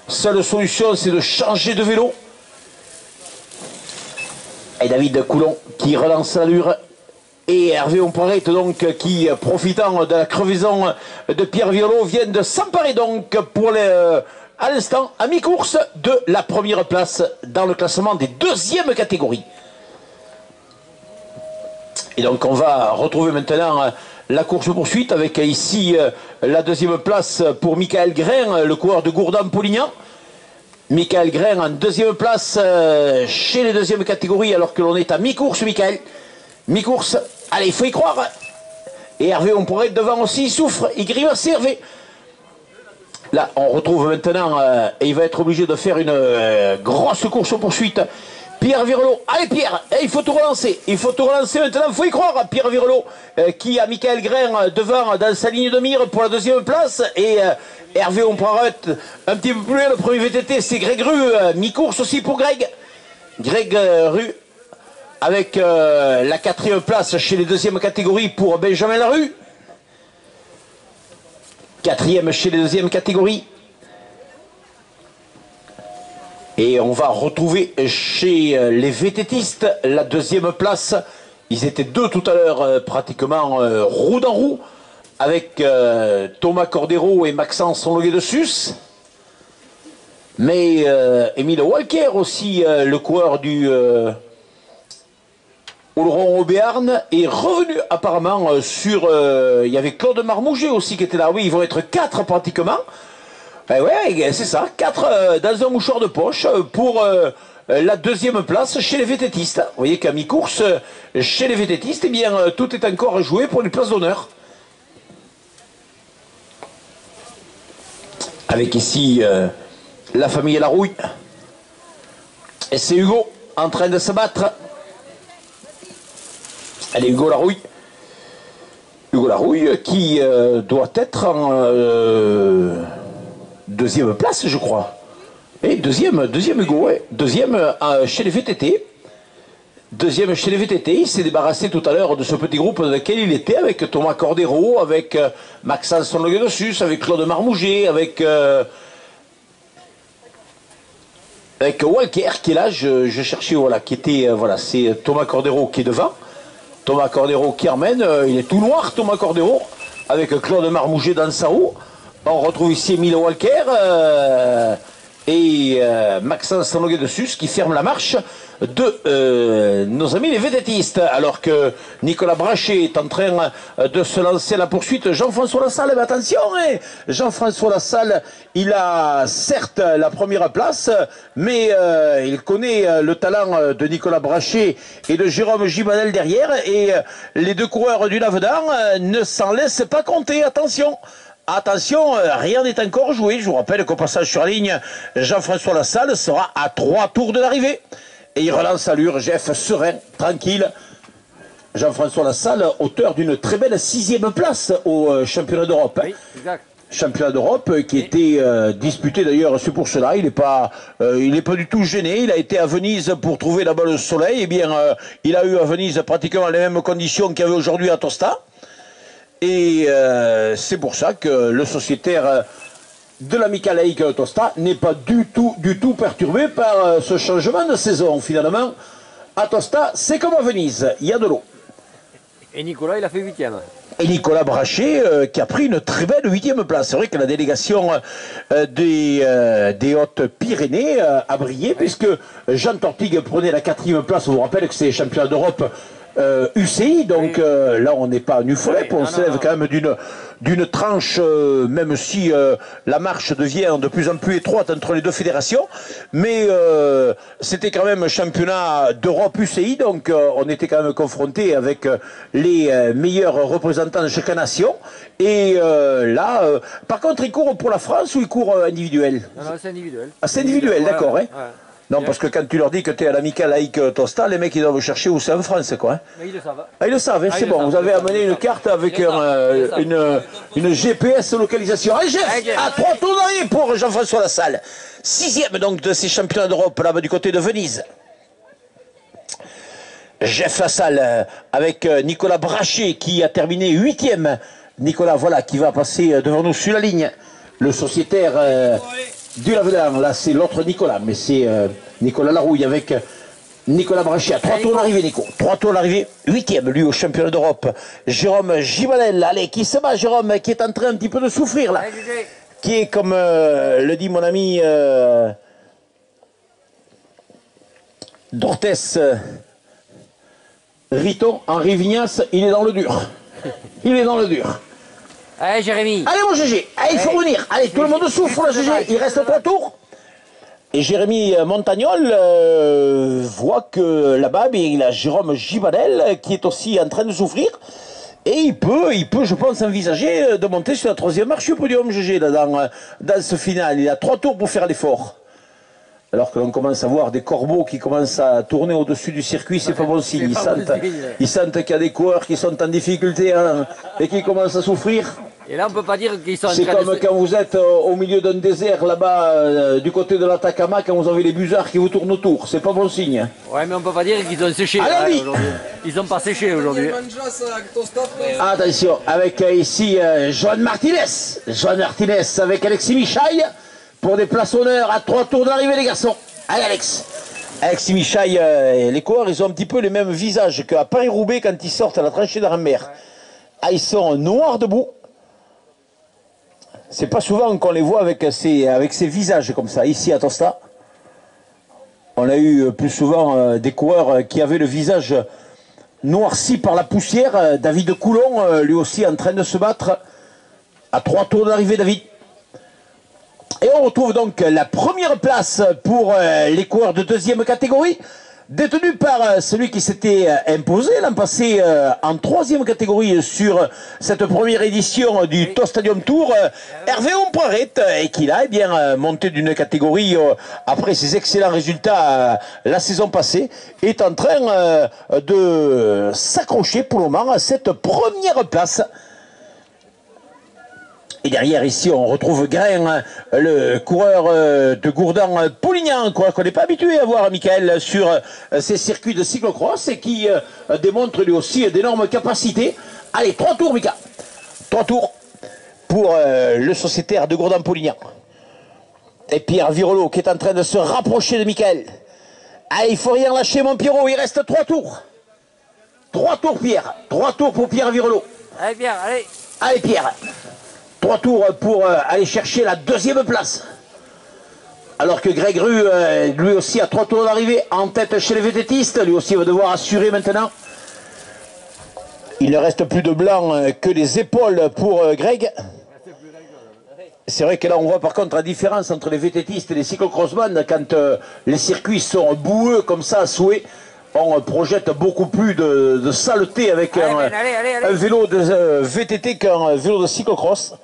Seule solution, c'est de changer de vélo. Et David Coulon qui relance l'allure. Et Hervé Omparette, donc, qui, profitant de la crevaison de Pierre Virolo, vient de s'emparer donc pour à l'instant, à mi-course, de la première place dans le classement des deuxièmes catégories. Et donc on va retrouver maintenant la course-poursuite avec ici la deuxième place pour Michael Grain, le coureur de Gourdin-Polignan. Michael Grain en deuxième place chez les deuxièmes catégories alors que l'on est à mi-course, Michael. Mi-course, allez, il faut y croire. Et Hervé, on pourrait être devant aussi, il souffre, il grimace Hervé. Là, on retrouve maintenant, et il va être obligé de faire une grosse course-poursuite. Pierre Virolo, allez Pierre, il faut tout relancer maintenant, il faut y croire. Pierre Virolo qui a Michael Grain devant dans sa ligne de mire pour la deuxième place. Et Hervé Omparette un petit peu plus loin, le premier VTT c'est Greg Rue, mi-course aussi pour Greg. Greg Rue avec la quatrième place chez les deuxièmes catégories pour Benjamin Larue. Quatrième chez les deuxièmes catégories. Et on va retrouver chez les VTTistes la deuxième place. Ils étaient deux tout à l'heure, pratiquement roue dans roue, avec Thomas Cordero et Maxence Sonloguet de Sus. Mais Émile Walker aussi, le coureur du Oloron au Béarn, est revenu apparemment sur... il y avait Claude Marmouget aussi qui était là. Oui, ils vont être quatre pratiquement. Ben ouais, c'est ça, 4 dans un mouchoir de poche pour la deuxième place chez les VTTistes. Vous voyez qu'à mi-course, chez les VTTistes, eh bien, tout est encore joué pour une place d'honneur. Avec ici la famille Larouille. Et c'est Hugo en train de se battre. Allez, Hugo Larouille. Hugo Larouille qui doit être en deuxième place, je crois. Et deuxième Hugo, ouais. Deuxième chez les VTT. Deuxième chez les VTT. Il s'est débarrassé tout à l'heure de ce petit groupe dans lequel il était, avec Thomas Cordero, avec Maxence Longuet-Dessus, avec Claude Marmouget, avec Walker qui est là. Je cherchais, voilà, qui était, voilà, c'est Thomas Cordero qui est devant. Thomas Cordero qui emmène, il est tout noir, Thomas Cordero, avec Claude Marmouget dans sa roue. On retrouve ici Emile Walker et Maxence Longuet-Dessus qui ferme la marche de nos amis les vététistes, alors que Nicolas Brachet est en train de se lancer à la poursuite. Jean-François Lassalle, mais attention, hein, Jean-François Lassalle, il a certes la première place, mais il connaît le talent de Nicolas Brachet et de Jérôme Gibanel derrière, et les deux coureurs du Lavedan ne s'en laissent pas compter. Attention. Attention, rien n'est encore joué. Je vous rappelle qu'au passage sur la ligne, Jean-François Lassalle sera à 3 tours de l'arrivée. Et il relance à l'URGF serein, tranquille. Jean-François Lassalle, auteur d'une très belle 6e place au championnat d'Europe. Oui, exact. Championnat d'Europe qui était disputé d'ailleurs, c'est pour cela, il n'est pas du tout gêné. Il a été à Venise pour trouver la balle au soleil. Eh bien, il a eu à Venise pratiquement les mêmes conditions qu'il y avait aujourd'hui à Tosta. Et c'est pour ça que le sociétaire de l'Amical Lake Tosta n'est pas du tout perturbé par ce changement de saison. Finalement, à Tosta, c'est comme à Venise, il y a de l'eau. Et Nicolas, il a fait 8e. Et Nicolas Brachet qui a pris une très belle 8e place. C'est vrai que la délégation des Hautes-Pyrénées a brillé, puisque Jean Tortigue prenait la 4e place. On vous rappelle que c'est les championnats d'Europe UCI, donc là on n'est pas à Nufolep, on s'élève quand même d'une tranche, même si la marche devient de plus en plus étroite entre les deux fédérations, mais c'était quand même championnat d'Europe UCI, donc on était quand même confronté avec les meilleurs représentants de chaque nation, et là, par contre il court pour la France ou il court individuel? Non, c'est individuel. Ah, c'est individuel, d'accord, hein. Ouais. Non, parce que quand tu leur dis que tu es à l'Amical Laïque Tosta, les mecs ils doivent chercher où c'est en France, quoi. Hein. Mais ils le savent. Ah, ils le savent, hein, c'est bon. Vous avez amené une carte avec une GPS localisation. Allez, Jeff, à 3 tours d'arrivée pour Jean-François Lassalle. 6e donc de ces championnats d'Europe, là-bas du côté de Venise. Jeff Lassalle avec Nicolas Brachet qui a terminé 8e. Nicolas, voilà, qui va passer devant nous sur la ligne. Le sociétaire du Lavedan, là c'est l'autre Nicolas, mais c'est Nicolas Larouille avec Nicolas Brachet à 3 tours d'arrivée, Nico. 3 tours d'arrivée, 8e lui au championnat d'Europe. Jérôme Gibanel, allez, qui se bat, Jérôme, qui est en train un petit peu de souffrir là. Qui est, comme le dit mon ami Dortes Riton, Henri Vignas, il est dans le dur. Il est dans le dur. Allez, Jérémy. Allez, mon GG, allez, il faut venir. Allez, tout le monde souffre, le GG. Il reste 3 tours. Et Jérémy Montagnol voit que là-bas, il a Jérôme Gibanel qui est aussi en train de souffrir. Et il peut, je pense, envisager de monter sur la 3e marche du podium, GG, là, dans ce final. Il a 3 tours pour faire l'effort. Alors que l'on commence à voir des corbeaux qui commencent à tourner au-dessus du circuit, c'est pas bon signe. Ils sentent qu'il y a des coureurs qui sont en difficulté hein, et qui commencent à souffrir. Et là, on peut pas dire qu'ils sont en C'est train comme quand vous êtes au milieu d'un désert là-bas, du côté de l'Atacama, quand vous avez les busards qui vous tournent autour. C'est pas bon signe. Ouais, mais on peut pas dire qu'ils ont séché. Allez, aujourd'hui. Ils ont pas séché aujourd'hui. Attention, avec ici Joan Martinez. Joan Martinez avec Alexis Michaille pour des places honneurs à 3 tours d'arrivée, les garçons. Allez, Alex. Alexis Michaille, les coureurs, ils ont un petit peu les mêmes visages qu'à Paris-Roubaix quand ils sortent à la tranchée d'Arambert. Ah, ils sont noirs debout. C'est pas souvent qu'on les voit avec ces visages comme ça. Ici à Tosta, on a eu plus souvent des coureurs qui avaient le visage noirci par la poussière. David Coulon, lui aussi en train de se battre à 3 tours d'arrivée, David. Et on retrouve donc la première place pour les coureurs de 2e catégorie. détenu par celui qui s'était imposé l'an passé en 3e catégorie sur cette première édition du TOS Stadium Tour, Hervé Ompraret, et qui a bien monté d'une catégorie après ses excellents résultats la saison passée, est en train de s'accrocher pour le moment à cette première place. Et derrière, ici, on retrouve Grain, le coureur de Gourdan-Polignan, qu'on n'est pas habitué à voir, Michael, sur ces circuits de cyclocross et qui démontre lui aussi d'énormes capacités. Allez, 3 tours, Mika. 3 tours pour le sociétaire de Gourdan-Polignan. Et Pierre Virolo qui est en train de se rapprocher de Michael. Allez, il faut rien lâcher, mon Pierrot, il reste 3 tours. 3 tours, Pierre. 3 tours pour Pierre Virolo. Allez, Pierre, allez. Allez, Pierre. 3 tours pour aller chercher la 2e place. Alors que Greg Rue, lui aussi, a 3 tours d'arrivée en tête chez les vététistes. Lui aussi va devoir assurer maintenant. Il ne reste plus de blanc que les épaules pour Greg. C'est vrai que là, on voit par contre la différence entre les vététistes et les cyclocrossman. Quand les circuits sont boueux comme ça à souhait, on projette beaucoup plus de saleté avec un vélo de VTT qu'un vélo de cyclocross.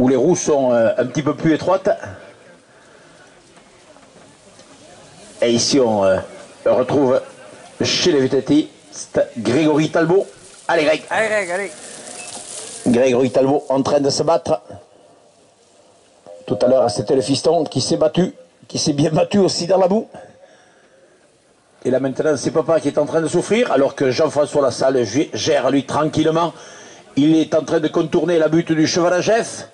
Où les roues sont un petit peu plus étroites. Et ici on retrouve chez les VTT Grégory Talbot. Allez Greg. Allez, Greg, allez. Grégory Talbot en train de se battre. Tout à l'heure c'était le fiston qui s'est battu, qui s'est bien battu aussi dans la boue. Et là maintenant c'est papa qui est en train de souffrir alors que Jean-François Lassalle gère lui tranquillement. Il est en train de contourner la butte du cheval à Jeff.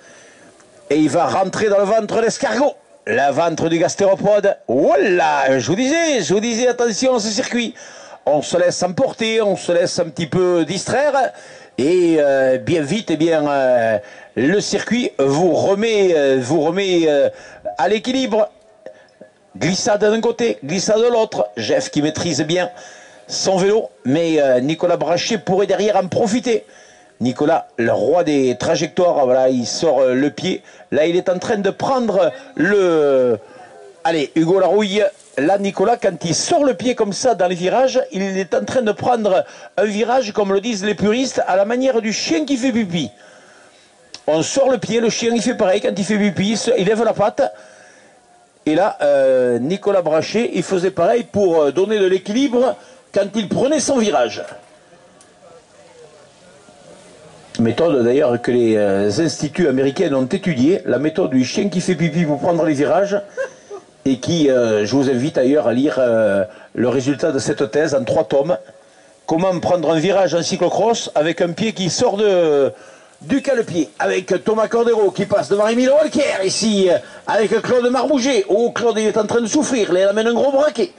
Et il va rentrer dans le ventre de l'escargot. Le ventre du gastéropode. Voilà, je vous disais, attention à ce circuit. On se laisse emporter, on se laisse un petit peu distraire. Et bien vite, eh bien, le circuit vous remet à l'équilibre. Glissade d'un côté, glissade de l'autre. Jeff qui maîtrise bien son vélo. Mais Nicolas Brachet pourrait derrière en profiter. Nicolas, le roi des trajectoires, voilà, il sort le pied. Là, il est en train de prendre le... Allez, Hugo Larouille. Là, Nicolas, quand il sort le pied comme ça dans les virages, il est en train de prendre un virage, comme le disent les puristes, à la manière du chien qui fait pipi. On sort le pied, le chien, il fait pareil. Quand il fait pipi, il lève la patte. Et là, Nicolas Brachet, il faisait pareil pour donner de l'équilibre quand il prenait son virage. Méthode d'ailleurs que les instituts américains ont étudiée, la méthode du chien qui fait pipi pour prendre les virages, et qui, je vous invite d'ailleurs à lire le résultat de cette thèse en 3 tomes. Comment prendre un virage en cyclocross avec un pied qui sort du cale-pied, avec Thomas Cordero qui passe devant Emile Walker ici, avec Claude Marbouget. Oh, Claude il est en train de souffrir, il amène un gros braquet.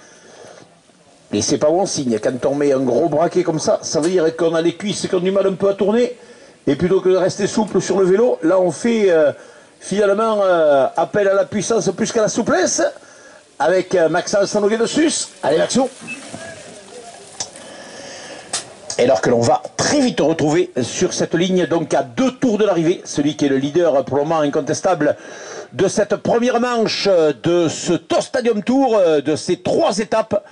Et c'est pas bon signe, quand on met un gros braquet comme ça veut dire qu'on a les cuisses qui ont du mal un peu à tourner. Et plutôt que de rester souple sur le vélo, là on fait finalement appel à la puissance plus qu'à la souplesse, avec Maxence Sanoguet de Sus. Allez Maxo. Et alors que l'on va très vite retrouver sur cette ligne, donc à 2 tours de l'arrivée, celui qui est le leader pour le moment incontestable de cette première manche de ce TOS Stadium Tour, de ces 3 étapes.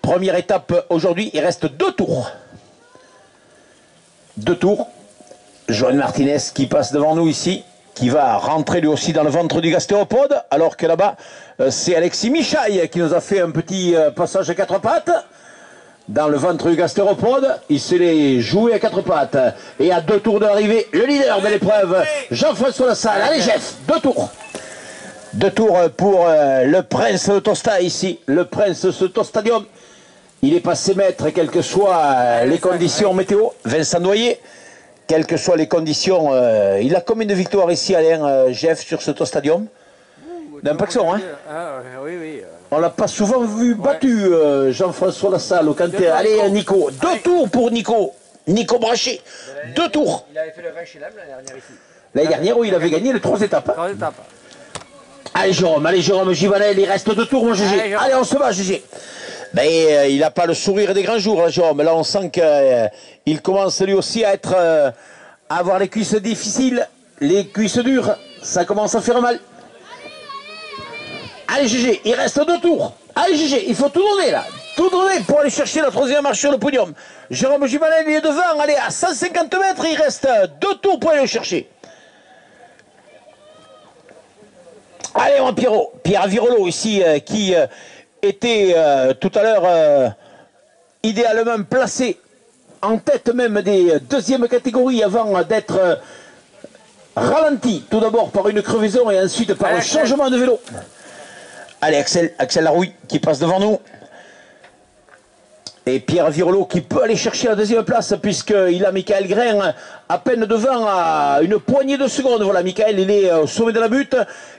Première étape aujourd'hui, il reste 2 tours. 2 tours. Joël Martinez qui passe devant nous ici, qui va rentrer lui aussi dans le ventre du gastéropode, alors que là-bas, c'est Alexis Michaille qui nous a fait un petit passage à 4 pattes. Dans le ventre du gastéropode, il se l'est joué à 4 pattes. Et à 2 tours de l'arrivée, le leader de l'épreuve, Jean-François Lassalle. Allez Jeff, 2 tours. 2 tours pour le prince de Tosta ici, le prince de ce TOS Stadium. Il est passé maître, quelles que soient les conditions météo. Vincent Noyer. Quelles que soient les conditions, il a combien de victoires ici, Alain, Jeff, sur ce TOS Stadium? D'un paxon, hein? Oui, oui. On l'a pas souvent vu battu, Jean-François Lassalle. Allez, Nico. 2 tours pour Nico. Nico Brachet. 2 tours. Il avait fait le Grand Chelem l'année dernière ici. L'année dernière, où il avait gagné les 3 étapes. 3 étapes. Allez, Jérôme Givanel, il reste 2 tours, mon GG. Allez, on se bat, GG. Mais il n'a pas le sourire des grands jours, là, Jérôme. Là, on sent qu'il commence lui aussi à être, à avoir les cuisses difficiles, les cuisses dures. Ça commence à faire mal. Allez GG, il reste 2 tours. Allez GG, il faut tout donner là. Tout donner pour aller chercher la 3e marche sur le podium. Jérôme Jumanen, il est devant. Allez, à 150 mètres, il reste 2 tours pour aller le chercher. Allez mon Pierrot, Pierre Virolo ici, qui était tout à l'heure idéalement placé en tête même des 2e catégories avant d'être ralenti tout d'abord par une crevaison et ensuite par un changement de vélo. Allez Axel Larouille qui passe devant nous. Et Pierre Virolo qui peut aller chercher la 2e place puisqu'il a Michael Grain à peine devant à une poignée de secondes. Voilà, Michael il est au sommet de la butte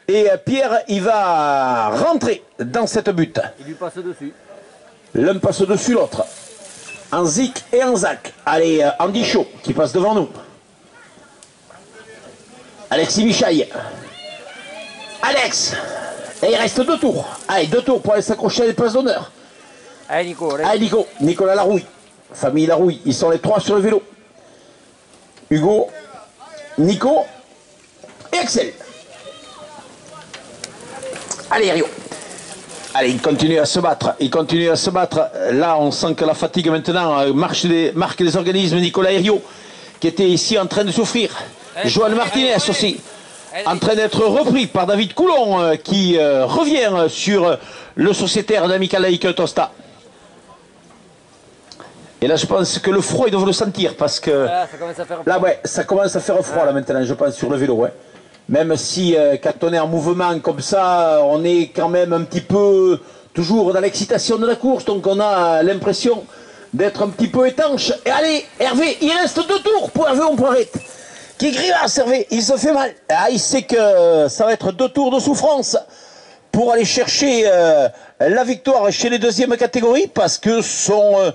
et Pierre il va rentrer dans cette butte. Il lui passe dessus. L'un passe dessus l'autre. En Zik et en Zach. Allez, Andy Chaud qui passe devant nous. Alexis Michaille. Alex. Et il reste 2 tours. Allez, 2 tours pour aller s'accrocher à des places d'honneur. Allez Nico, allez. Allez Nico, Nicolas Larouille, famille Larouille, ils sont les 3 sur le vélo. Hugo, Nico et Axel. Allez Rio. Allez, il continue à se battre, il continue à se battre. Là, on sent que la fatigue maintenant marque les organismes. Nicolas Rio, qui était ici en train de souffrir. Joël Martinez aussi, en train d'être repris par David Coulon, qui revient sur le sociétaire d'Amical Laïque Tosta. Et là, je pense que le froid, ils doivent le sentir parce que Ah, ça commence à faire là, ouais, ça commence à faire froid là maintenant, je pense, sur le vélo. Ouais. Même si quand on est en mouvement comme ça, on est quand même un petit peu toujours dans l'excitation de la course, donc on a l'impression d'être un petit peu étanche. Et allez, Hervé, il reste 2 tours pour Hervé Ompoirette, qui grimace, Hervé, il se fait mal. Ah, il sait que ça va être 2 tours de souffrance pour aller chercher la victoire chez les 2e catégories parce que son...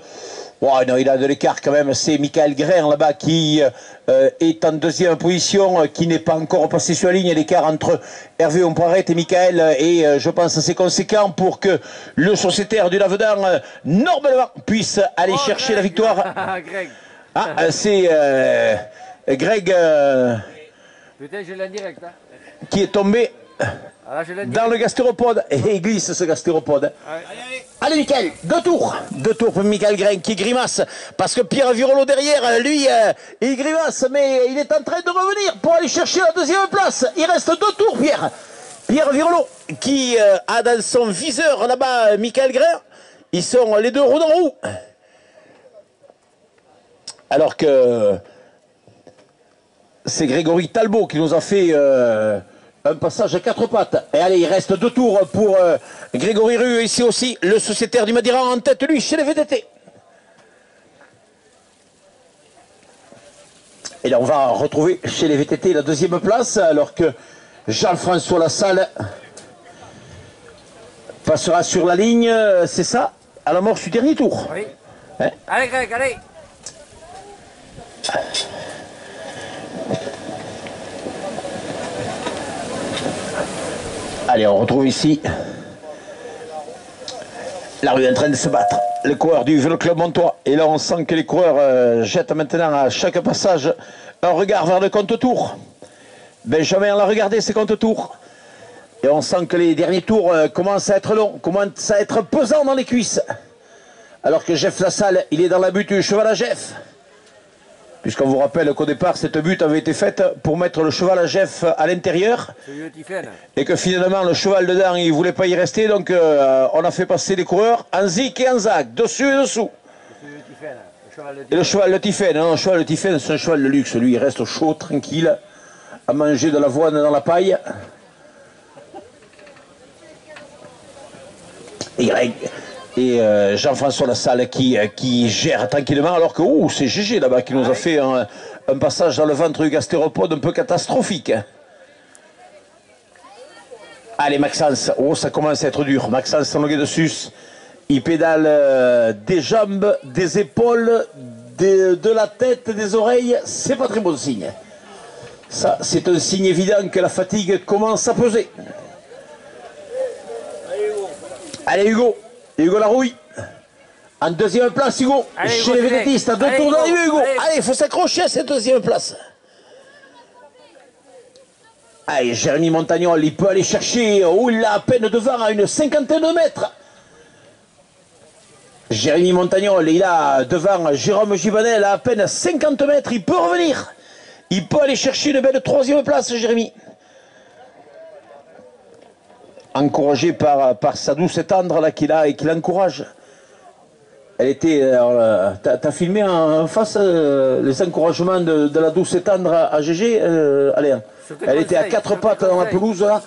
Ouais, non, il a de l'écart quand même, c'est Michael Grain là-bas qui est en 2e position, qui n'est pas encore passé sur la ligne. L'écart entre Hervé Ompoirette et Michael est, je pense, assez conséquent pour que le sociétaire du Lavedan, normalement, puisse aller chercher la victoire. Greg. Ah, c'est Greg Putain, je l'ai en direct. Hein. qui est tombé Ah, là, je l'ai en dans direct. le gastéropode. Et il glisse ce gastéropode. Allez Michael, 2 tours. 2 tours pour Michael Grain qui grimace. Parce que Pierre Virolo derrière, lui, il grimace. Mais il est en train de revenir pour aller chercher la 2e place. Il reste 2 tours Pierre. Pierre Virolo qui a dans son viseur là-bas Michael Grain. Ils sont les 2 roues en roue. Alors que c'est Grégory Talbot qui nous a fait... un passage à 4 pattes. Et allez, il reste 2 tours pour Grégory Rue, ici aussi, le sociétaire du Madiran en tête, lui, chez les VTT. Et là, on va retrouver chez les VTT la 2e place, alors que Jean-François Lassalle passera sur la ligne, c'est ça, à la mort du dernier tour. Oui. Hein? Allez Greg, allez. Allez, on retrouve ici la rue en train de se battre. Les coureurs du Vélo Club Montois. Et là, on sent que les coureurs jettent maintenant à chaque passage un regard vers le compte-tour. Benjamin l'a regardé, ses compte-tours. Et on sent que les derniers tours commencent à être longs, commencent à être pesants dans les cuisses. Alors que Jeff Lassalle, il est dans la butte du cheval à Jeff. Puisqu'on vous rappelle qu'au départ, cette butte avait été faite pour mettre le cheval à Jeff à l'intérieur. Et que finalement, le cheval dedans, il ne voulait pas y rester. Donc, on a fait passer les coureurs en zik et en zac, dessus et dessous. Et le cheval de Tiffen, non, le cheval de Tiffen, c'est un cheval de luxe. Lui, il reste chaud, tranquille, à manger de l'avoine dans la paille. Et Jean-François Lassalle qui gère tranquillement, alors que c'est GG là-bas qui nous a fait un passage dans le ventre du gastéropode un peu catastrophique. Allez Maxence, ça commence à être dur. Maxence Longuet de Sus, il pédale des jambes, des épaules, de la tête, des oreilles, c'est pas très bon signe. Ça, c'est un signe évident que la fatigue commence à peser. Allez Hugo. Hugo Larouille, en 2e place Hugo, allez, chez les vététistes, à 2 tours d'arrivée Hugo. Allez, il faut s'accrocher à cette 2e place. Allez, Jérémy Montagnol, il peut aller chercher, il a à peine devant à une cinquantaine de mètres. Jérémy Montagnol, il a devant Jérôme Gibanel à peine 50 mètres, il peut revenir. Il peut aller chercher une belle troisième place, Jérémy. Encouragé par sa douce tendre là qu'il a et qui l'encourage. Elle était. T'as filmé en face les encouragements de la douce tendre à GG, Alain. Elle était à quatre pattes dans la pelouse là.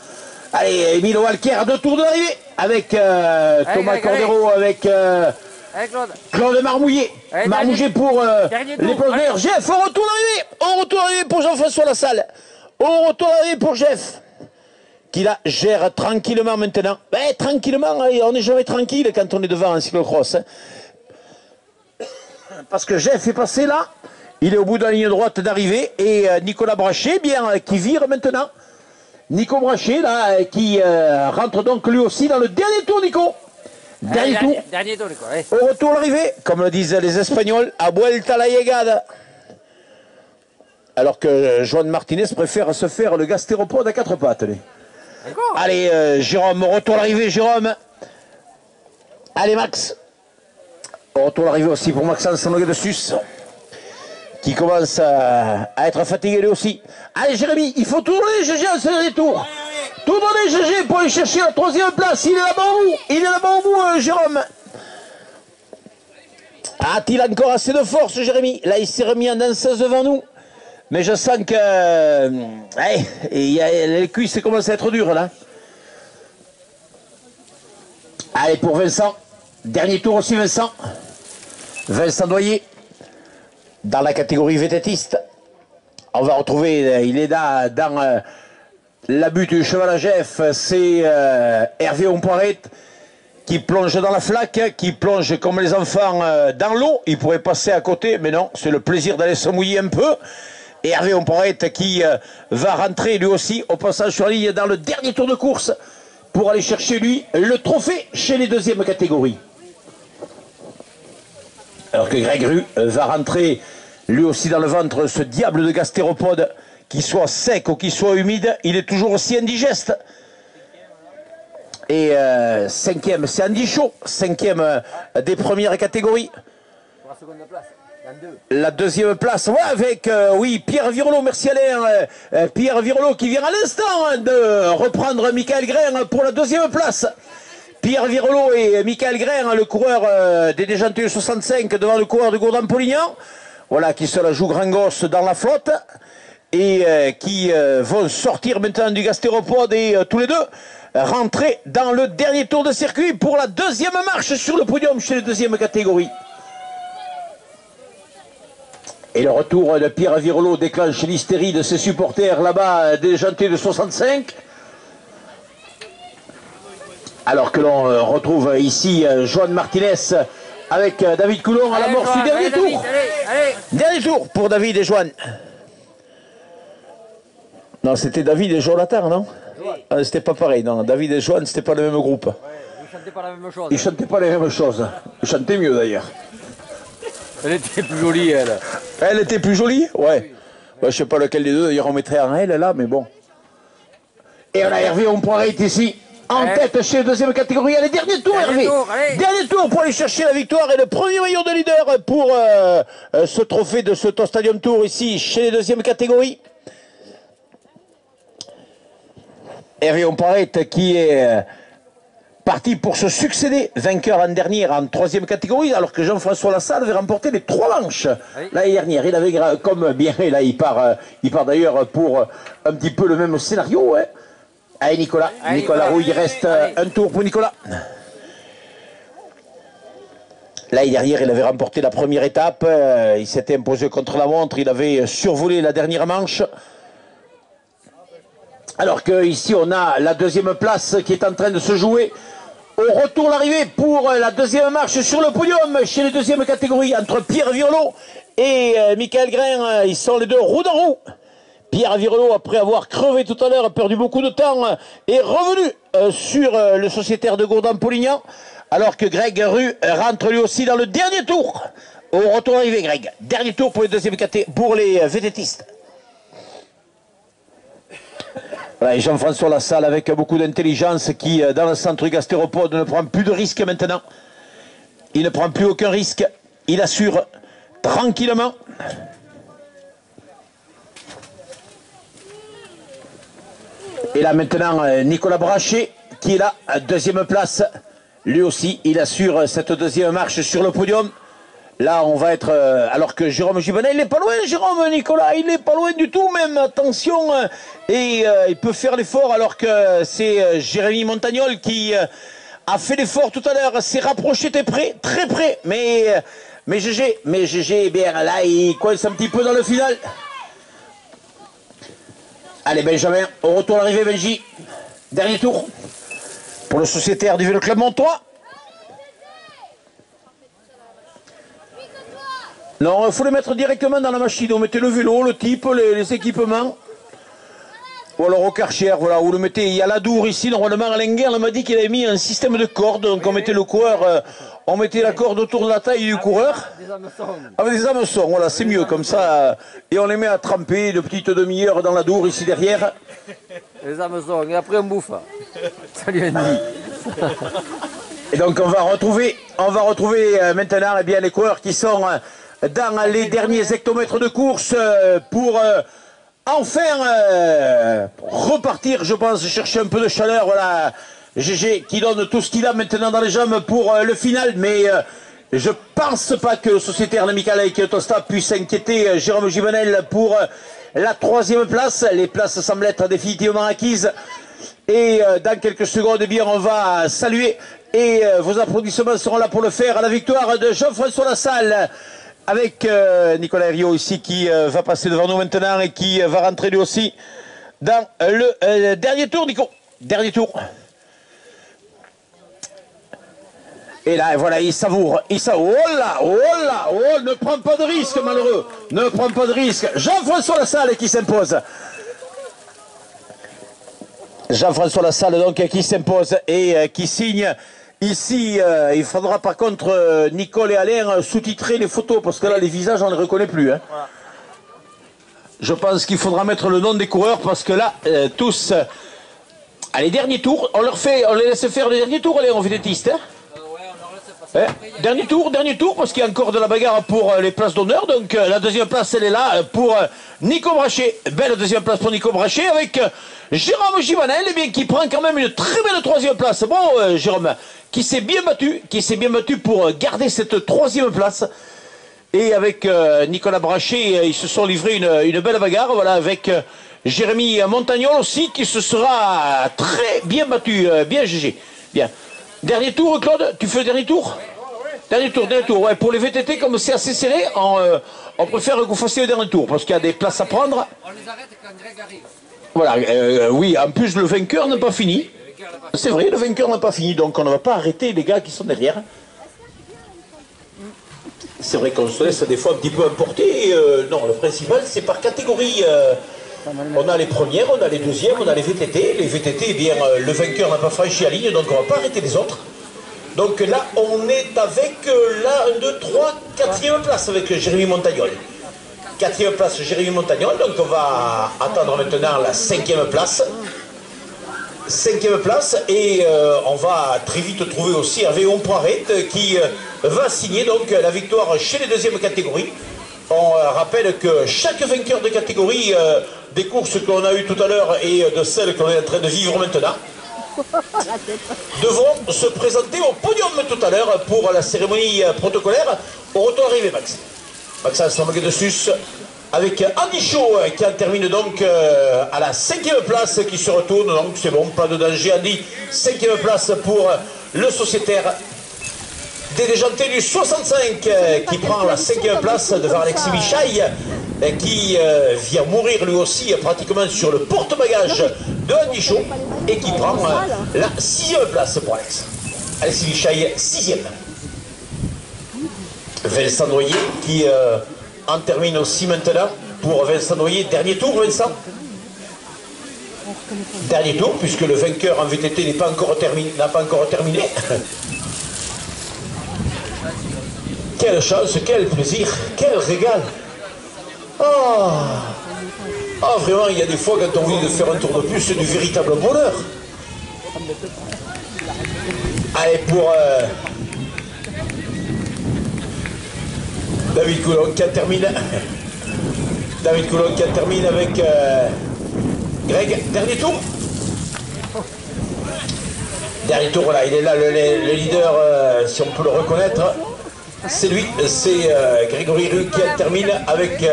Allez, Emile Walker, deux tours de l'arrivée avec Thomas Cordero, avec Claude Marmouillet. Marmouillet pour les plongeurs. Jeff, au retour d'arrivée. Au retour d'arrivée pour Jean-François Lassalle. Au retour d'arrivée pour Jeff. Qui la gère tranquillement maintenant. Ben, tranquillement, on n'est jamais tranquille quand on est devant en cyclocross. Hein. Parce que Jeff est passé là. Il est au bout de la ligne droite d'arrivée. Et Nicolas Brachet, bien, qui vire maintenant. Nico Brachet, là, qui rentre donc lui aussi dans le dernier tour, Nico. Dernier tour. Dernier tour, Nico. Ouais. Au retour l'arrivée, comme le disent les Espagnols, a vuelta la llegada. Alors que Joan Martinez préfère se faire le gastéropode à quatre pattes. Lui. Allez, Jérôme, au retour l'arrivée, Jérôme. Allez, Max. Au retour l'arrivée aussi pour Maxence Noguet de Sus. Qui commence à être fatigué lui aussi. Allez, Jérémy, il faut tourner, GG, à ce dernier tour. Tournez, GG, pour aller chercher la troisième place. Il est là-bas au bout. Il est là-bas au bout, Jérôme. A-t-il encore assez de force, Jérémy? Là, il s'est remis en danseuse devant nous. Mais je sens que les cuisses commencent à être dures, là. Allez, pour Vincent. Dernier tour aussi, Vincent. Vincent Doyer. Dans la catégorie vététiste. On va retrouver, il est là dans la butte du cheval à Jeff. C'est Hervé Ompoiret qui plonge dans la flaque, qui plonge comme les enfants dans l'eau. Il pourrait passer à côté, mais non, c'est le plaisir d'aller se mouiller un peu. Et Hervé Ompoiret qui va rentrer lui aussi au passage sur la ligne dans le dernier tour de course pour aller chercher lui le trophée chez les deuxièmes catégories. Alors que Greg Rue va rentrer lui aussi dans le ventre ce diable de gastéropode, qu'il soit sec ou qu'il soit humide, il est toujours aussi indigeste. Et cinquième, c'est Andy Chaud, cinquième des premières catégories. Pour la seconde place. La deuxième place, ouais, avec Pierre Virolo, merci Alain. Pierre Virolo qui vient à l'instant de reprendre Michael Grain pour la deuxième place. Pierre Virolo et Michael Grain, le coureur des Déjantés 65 devant le coureur de Gourdin-Polignan. Voilà, qui se la joue grand gosse dans la flotte. Et qui vont sortir maintenant du gastéropode et tous les deux rentrer dans le dernier tour de circuit pour la deuxième marche sur le podium chez les deuxièmes catégories. Et le retour de Pierre Virolo déclenche l'hystérie de ses supporters là-bas des Déjantés de 65. Alors que l'on retrouve ici Joan Martinez avec David Coulon à l'amorce du dernier tour. Allez. Dernier tour pour David et Joan. Non, c'était David et Jonathan, non? Ah, c'était pas pareil, non. David et Joan, c'était pas le même groupe. Ouais, ils chantaient pas la même chose. Ils chantaient pas les mêmes choses. Ils chantaient mieux d'ailleurs. Elle était plus jolie, elle. Elle était plus jolie? Ouais. Je sais pas lequel des deux, d'ailleurs on mettrait en elle là, mais bon. Et on a Hervé Ompoiret ici, en tête chez la deuxième catégorie. Allez, dernier tour, Hervé. Dernier tour pour aller chercher la victoire et le premier maillot de leader pour ce trophée de ce Tour Stadium Tour ici chez les deuxièmes catégories. Hervé Ompoiret qui est parti pour se succéder, vainqueur l'an dernier en troisième catégorie, alors que Jean-François Lassalle avait remporté les 3 manches l'année dernière. Il avait, comme bien, là il part d'ailleurs pour un petit peu le même scénario. Hein. Allez Nicolas, Nicolas Roux, il reste un tour pour Nicolas. L'année dernière, il avait remporté la première étape, il s'était imposé contre la montre, il avait survolé la dernière manche. Alors qu'ici, on a la deuxième place qui est en train de se jouer. Au retour l'arrivée pour la deuxième marche sur le podium chez les deuxièmes catégories entre Pierre Virolo et Michael Grain. Ils sont les deux roue dans roue. Pierre Virolo, après avoir crevé tout à l'heure, perdu beaucoup de temps, est revenu sur le sociétaire de Gourdin-Polignan. Alors que Greg Rue rentre lui aussi dans le dernier tour. Au retour l'arrivée, Greg. Dernier tour pour les deuxièmes catégories, pour les vététistes. Voilà, et Jean-François Lassalle avec beaucoup d'intelligence qui, dans le centre du gastéropode, ne prend plus de risques maintenant. Il ne prend plus aucun risque. Il assure tranquillement. Et là maintenant, Nicolas Brachet qui est là, à deuxième place. Lui aussi, il assure cette deuxième marche sur le podium. Là, on va être... alors que Jérôme Gibanet, il n'est pas loin, Jérôme, Nicolas, il n'est pas loin du tout même, attention. Et il peut faire l'effort alors que c'est Jérémy Montagnol qui a fait l'effort tout à l'heure, s'est rapproché très près. Mais GG, eh bien là, il coince un petit peu dans le final. Allez, Benjamin, au retour à l'arrivée, Benji. Dernier tour pour le sociétaire du Vélo Club Montois. Non, il faut les mettre directement dans la machine. On mettait le vélo, le type, les équipements. Ou alors au Karcher, voilà, où le mettez. Il y a la Dour ici, normalement, Alain Guerre m'a dit qu'il avait mis un système de cordes. Donc on mettait le coureur, on mettait la corde autour de la taille du coureur. Des hameçons. Avec des hameçons, voilà, c'est mieux comme ça. Et on les met à tremper de petites demi-heures dans la Dour ici derrière. Les hameçons, et après on bouffe. Salut Andy. Et donc on va retrouver maintenant eh bien, les coureurs qui sont dans les derniers hectomètres de course pour enfin repartir, je pense, chercher un peu de chaleur. Voilà, GG qui donne tout ce qu'il a maintenant dans les jambes pour le final, mais je pense pas que le sociétaire amical avec Tosta puisse inquiéter Jérôme Gibanel pour la troisième place. Les places semblent être définitivement acquises. Et dans quelques secondes, eh bien, on va saluer et vos applaudissements seront là pour le faire à la victoire de Jean-François Lassalle avec Nicolas Herriot ici qui va passer devant nous maintenant et qui va rentrer lui aussi dans le dernier tour, Nico. Dernier tour. Et là, voilà, il savoure. Oh là, ne prends pas de risque, malheureux. Ne prends pas de risque. Jean-François Lassalle qui s'impose. Jean-François Lassalle donc qui s'impose et qui signe ici. Il faudra par contre Nicole et Alain sous-titrer les photos parce que là les visages on ne les reconnaît plus. Hein. Voilà. Je pense qu'il faudra mettre le nom des coureurs parce que là tous. Allez, dernier tour, on les laisse faire le dernier tour, allez, on fait des tests. Hein. Dernier tour, parce qu'il y a encore de la bagarre pour les places d'honneur. Donc la deuxième place, elle est là pour Nico Brachet. Belle deuxième place pour Nico Brachet avec Jérôme Gibanel, eh bien, qui prend quand même une très belle troisième place. Bon, Jérôme, qui s'est bien battu pour garder cette troisième place. Et avec Nicolas Brachet, ils se sont livrés une belle bagarre. Voilà, avec Jérémy Montagnol aussi, qui se sera très bien battu. Bien, GG. Bien. Dernier tour, Claude, tu fais le dernier tour? Dernier tour, ouais. Pour les VTT, comme c'est assez serré, on préfère que vous fassiez le dernier tour, parce qu'il y a des places à prendre. On les arrête quand Greg arrive. Voilà, oui, en plus le vainqueur n'a pas fini. C'est vrai, le vainqueur n'a pas fini, donc on ne va pas arrêter les gars qui sont derrière. C'est vrai qu'on se laisse des fois un petit peu emporter. Non, le principal, c'est par catégorie. On a les premières, on a les deuxièmes, on a les VTT. Les VTT, eh bien, le vainqueur n'a pas franchi la ligne, donc on ne va pas arrêter les autres. Donc là, on est avec la 1, 2, 3, 4e place avec Jérémy Montagnol. 4e place, Jérémy Montagnol. Donc on va attendre maintenant la 5e place. 5e place. Et on va très vite trouver aussi Hervé Ompoiret qui va signer donc la victoire chez les deuxièmes catégories. On rappelle que chaque vainqueur de catégorie des courses qu'on a eues tout à l'heure et de celles qu'on est en train de vivre maintenant devront se présenter au podium tout à l'heure pour la cérémonie protocolaire. Au retour arrivé, Max. Maxence Samuel-de-Sus avec Andy Chaud qui en termine donc à la 5e place qui se retourne. Donc c'est bon, pas de danger, Andy. 5e place pour le sociétaire déjanté du 65 qui prend la 5e place devant Alexis Michaille qui vient mourir lui aussi pratiquement sur le porte-bagages de Andy Chaud et qui prend la 6e place pour Alex. Alexis Michaille 6e. Vincent Noyer qui en termine aussi maintenant pour Vincent Noyer. Dernier tour, Vincent. Dernier tour puisque le vainqueur en VTT n'a pas encore terminé. Quelle chance, quel plaisir, quel régal. Oh, Ah, vraiment, il y a des fois, quand on vous dit de faire un tour de plus, c'est du véritable bonheur. Allez, pour David Coulon qui termine. David Coulon qui termine avec Greg. Dernier tour. Dernier tour, voilà, il est là, le leader, si on peut le reconnaître. C'est lui, c'est Grégory Rue qui termine avec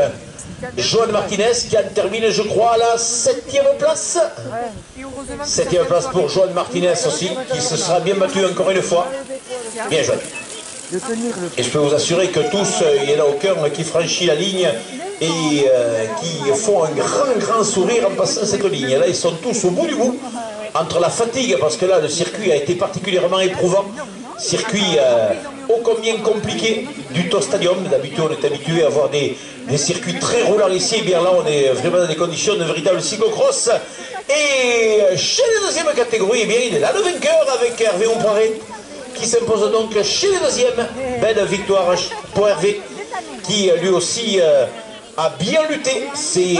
Johan Martinez qui termine, je crois, à la 7e place. 7e place pour Johan Martinez aussi, qui se sera bien battu encore une fois. Bien Johan. Et je peux vous assurer que tous, il y en a aucun qui franchit la ligne et qui font un grand sourire en passant cette ligne. Là, ils sont tous au bout du bout, entre la fatigue, parce que là, le circuit a été particulièrement éprouvant. Circuit ô combien compliqué du TOS Stadium. D'habitude, on est habitué à avoir des circuits très roulants ici. Et bien là, on est vraiment dans des conditions de véritable cyclocross. Et chez les deuxièmes catégories, eh bien, il est là le vainqueur avec Hervé Omparé, qui s'impose donc chez les deuxièmes. Belle victoire pour Hervé, qui lui aussi a bien lutté, s'est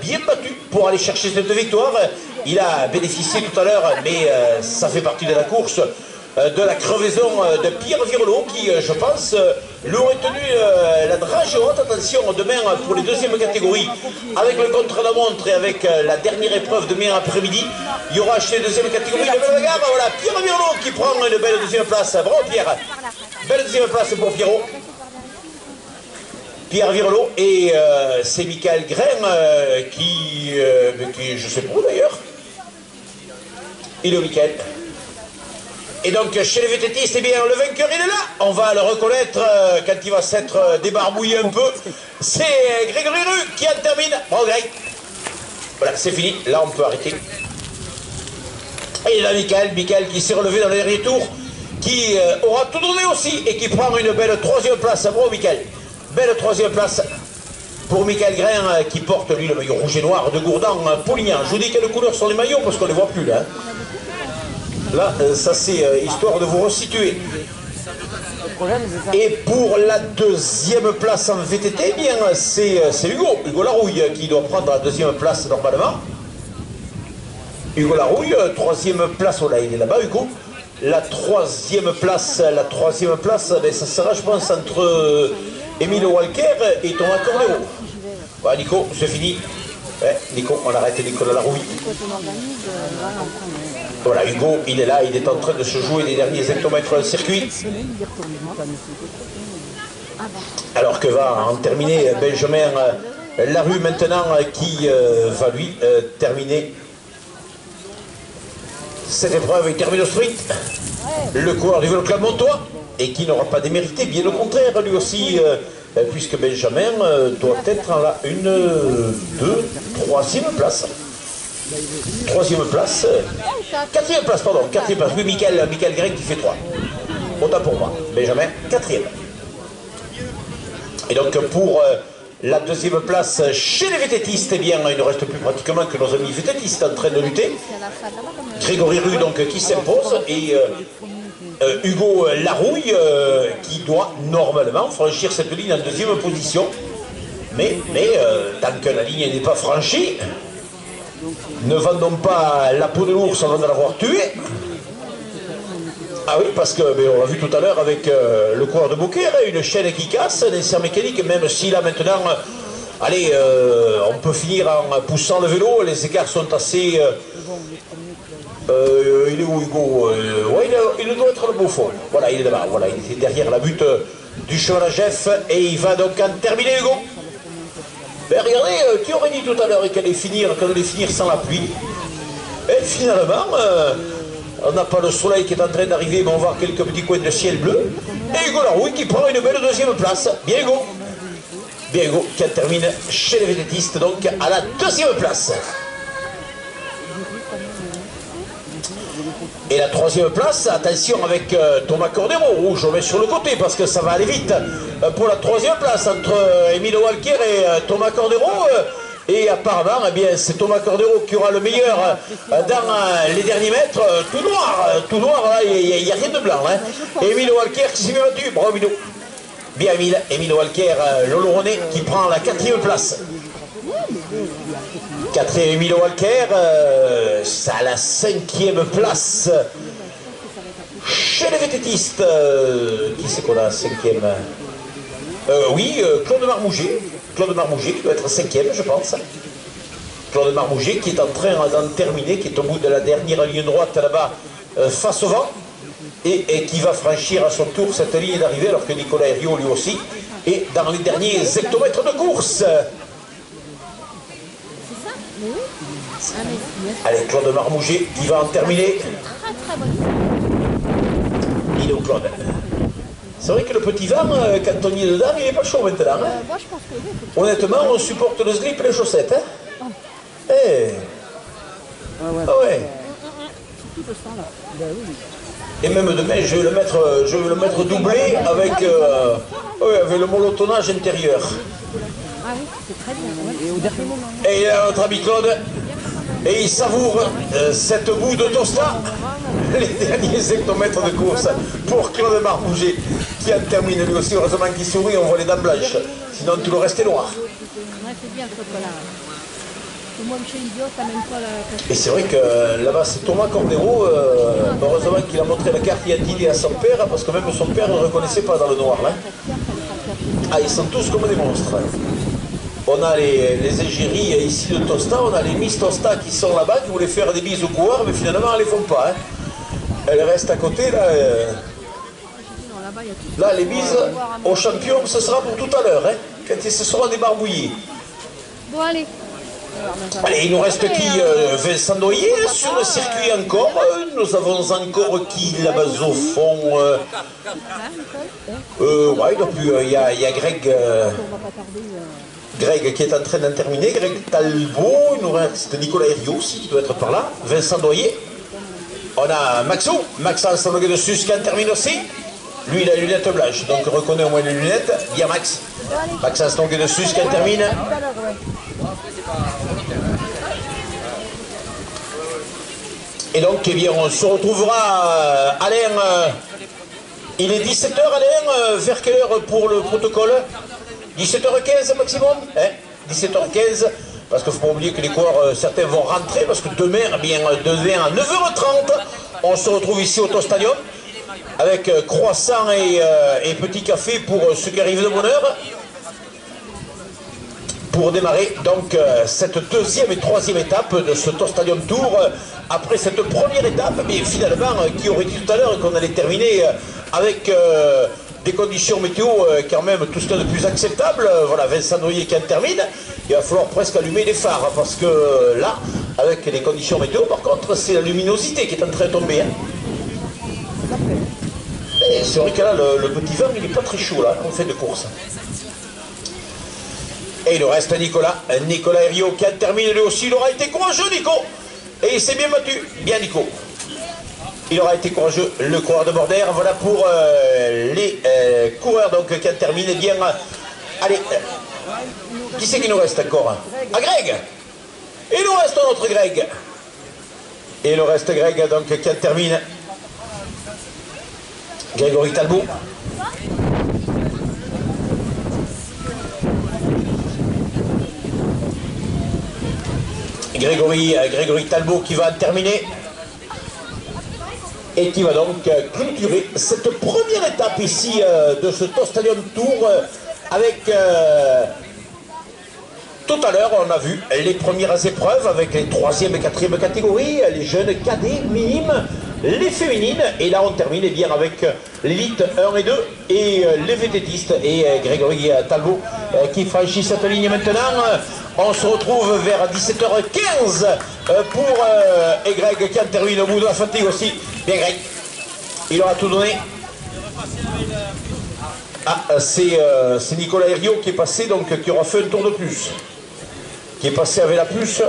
bien battu pour aller chercher cette victoire. Il a bénéficié tout à l'heure, mais ça fait partie de la course, de la crevaison de Pierre Virolot, qui, je pense, lui aurait tenu la dragée haute. Attention, demain, pour les deuxièmes catégories, avec le contre-la-montre et avec la dernière épreuve demain après-midi, il y aura chez les deuxièmes catégories la même bagarre. Voilà, Pierre Virolot qui prend une belle deuxième place. Bravo Pierre. Belle deuxième place pour Pierrot. Pierre Virolot, et c'est Michael Grain qui, je sais pas où d'ailleurs. Il est au Michael. Et donc chez les vététistes, eh bien le vainqueur il est là. On va le reconnaître quand il va s'être débarbouillé un peu. C'est Grégory Rue qui en termine. Bravo Greg. Voilà, c'est fini. Là on peut arrêter. Et là Michael qui s'est relevé dans le dernier tour, qui aura tout donné aussi et qui prend une belle 3e place. Bravo Michael. Belle 3e place pour Michael Grain qui porte lui le maillot rouge et noir de Gourdan-Polignan. Je vous dis quelles couleurs sont les maillots parce qu'on ne les voit plus là. Là, ça c'est histoire de vous resituer. Et pour la 2e place en VTT, eh bien c'est Hugo Larouille qui doit prendre la 2e place normalement. Hugo Larouille, 3e place, oh là il est là-bas Hugo. La 3e place, ben, ça sera je pense entre Émile Walker et Thomas Cordero. Voilà Nico, c'est fini. Ouais, Nico, on arrête Nicolas Larouille. Voilà, Hugo, il est là, il est en train de se jouer les derniers hectomètres de circuit. Alors que va en terminer Benjamin Larue maintenant, qui va lui terminer cette épreuve. Il termine au sprint. Le coureur du Vélo Club Montois, et qui n'aura pas démérité, bien au contraire, lui aussi, puisque Benjamin doit être à la 3e place. 3e place, 4e place, pardon, 4e place. Oui, Michael Grain qui fait 3. Autant pour moi. Benjamin, 4e. Et donc pour la 2e place chez les vététistes, eh bien, il ne reste plus pratiquement que nos amis vététistes en train de lutter. Grégory Rue donc qui s'impose et Hugo Larouille qui doit normalement franchir cette ligne en 2e position. Mais tant que la ligne n'est pas franchie, ne vendons pas la peau de l'ours avant de l'avoir tué. Ah oui, parce que on l'a vu tout à l'heure avec le coureur de Beaucaire, une chaîne qui casse, un insert mécanique, même si là maintenant, allez, on peut finir en poussant le vélo, les écarts sont assez... il est où Hugo? Ouais, il doit être le beau fond. Voilà, il est là-bas, voilà, il est derrière la butte du cheval à Jeff et il va donc en terminer Hugo. Ben regardez, qui aurait dit tout à l'heure qu'elle allait finir sans la pluie? Et finalement, on n'a pas le soleil qui est en train d'arriver, mais on va voir quelques petits coins de ciel bleu. Et Hugo Larouille qui prend une belle 2e place. Bien Hugo. Bien Hugo qui termine chez les vététistes, donc à la 2e place. Et la 3e place, attention avec Thomas Cordero, je mets sur le côté parce que ça va aller vite. Pour la 3e place entre Émile Walker et Thomas Cordero. Et apparemment, eh bien, c'est Thomas Cordero qui aura le meilleur dans les derniers mètres. Tout noir, là, il n'y a rien de blanc. Hein. Et Émile Walker qui s'est bien battu. Bravo Émile. Bien Émile Walker, l'Oloronais qui prend la 4e place. Quatrième Emilio Walker, c'est à la 5e place. Chez les vététistes, qui c'est qu'on a 5e? Oui, Claude Marmouget. Claude Marmouget qui doit être 5e, je pense. Claude Marmouget qui est en train d'en terminer, qui est au bout de la dernière ligne droite là-bas, face au vent, et qui va franchir à son tour cette ligne d'arrivée, alors que Nicolas Herriot, lui aussi, est dans les derniers hectomètres de course. Allez, Claude Marmouget qui va en terminer. Il est où, Claude? C'est vrai que le petit vent, quand on y est dedans, il n'est pas chaud maintenant. Hein? Honnêtement, on supporte le slip et les chaussettes. Hein? Eh. Ah ouais. Et même demain, je vais le mettre doublé avec, avec le molotonnage intérieur. Ah oui, c'est très bien. Et il a notre ami Claude. Et il savoure cette boue de tosta, les derniers hectomètres de course pour Claude Marmouget, qui en termine lui aussi. Heureusement qu'il sourit, on voit les dents blanches. Sinon tout le reste est noir. Ouais, c'est bien ce chocolat. Moi, chez Idiot, ça même pas la... Et c'est vrai que là-bas, c'est Thomas Cordero. Heureusement qu'il a montré la carte d'identité à son père, parce que même son père ne le reconnaissait pas dans le noir. Là. Ah, ils sont tous comme des monstres. On a les égéries ici de Tosta, on a les Miss Tosta qui sont là-bas, qui voulaient faire des bises aux coureurs, mais finalement elles ne les font pas. Hein. Elles restent à côté. Là, les bises aux champions, ce sera pour tout à l'heure, hein, quand ils se seront débarbouillés. Bon, allez. Allez, il nous reste qui? Vincent Doyer sur le circuit encore. Nous avons encore qui là-bas au fond? Ouais, donc il y a Greg. Greg qui est en train d'en terminer, Greg Talbot, il nous reste Nicolas Herriot aussi qui doit être par là, Vincent Doyer. On a Maxo, Maxence Longuet de Sus qui en termine aussi. Lui il a les lunettes blanches, donc reconnaît au moins les lunettes. Bien Max. Maxence Longuet de Sus qui en termine. Et donc eh bien, on se retrouvera Alain. Il est 17h Alain, vers quelle heure pour le protocole? 17h15 maximum, hein, 17h15, parce qu'il ne faut pas oublier que les coureurs, certains vont rentrer, parce que demain, eh bien, demain à 9h30, on se retrouve ici au Tostadium, avec croissant et petit café pour ceux qui arrivent de bonne heure, pour démarrer donc cette deuxième et troisième étape de ce Tostadium Tour, après cette première étape, mais finalement, qui aurait dit tout à l'heure qu'on allait terminer avec... des conditions météo quand même tout ce qu'il y a de plus acceptable. Voilà, Vincent Doyer qui en termine. Il va falloir presque allumer les phares parce que là, avec les conditions météo, par contre, c'est la luminosité qui est en train de tomber. Hein. Et c'est vrai que là, le petit vent, il n'est pas très chaud là, en fait de course. Et il reste Nicolas Herriot qui en termine lui aussi. Il aura été courageux, Nico. Et il s'est bien battu. Bien, Nico. Il aura été courageux, le coureur de Bordère. Voilà pour les coureurs donc, qui en terminent. Bien, allez, qui c'est qui nous reste encore? Ah, Greg. Il nous reste notre Greg. Et il reste Greg donc, qui en termine. Grégory Talbot. Grégory Talbot qui va en terminer. Et qui va donc clôturer cette première étape ici de ce Tostadium Tour avec tout à l'heure on a vu les premières épreuves avec les 3e et 4e catégories, les jeunes cadets minimes, les féminines, et là on termine eh bien avec l'élite 1 et 2 et les vététistes et Grégory Talbot qui franchit cette ligne maintenant. On se retrouve vers 17h15 pour et Greg qui en termine au bout de la fatigue aussi. Bien Greg, il aura tout donné. Ah, c'est Nicolas Herriot qui est passé, donc qui aura fait un tour de plus. Qui est passé avec la puce.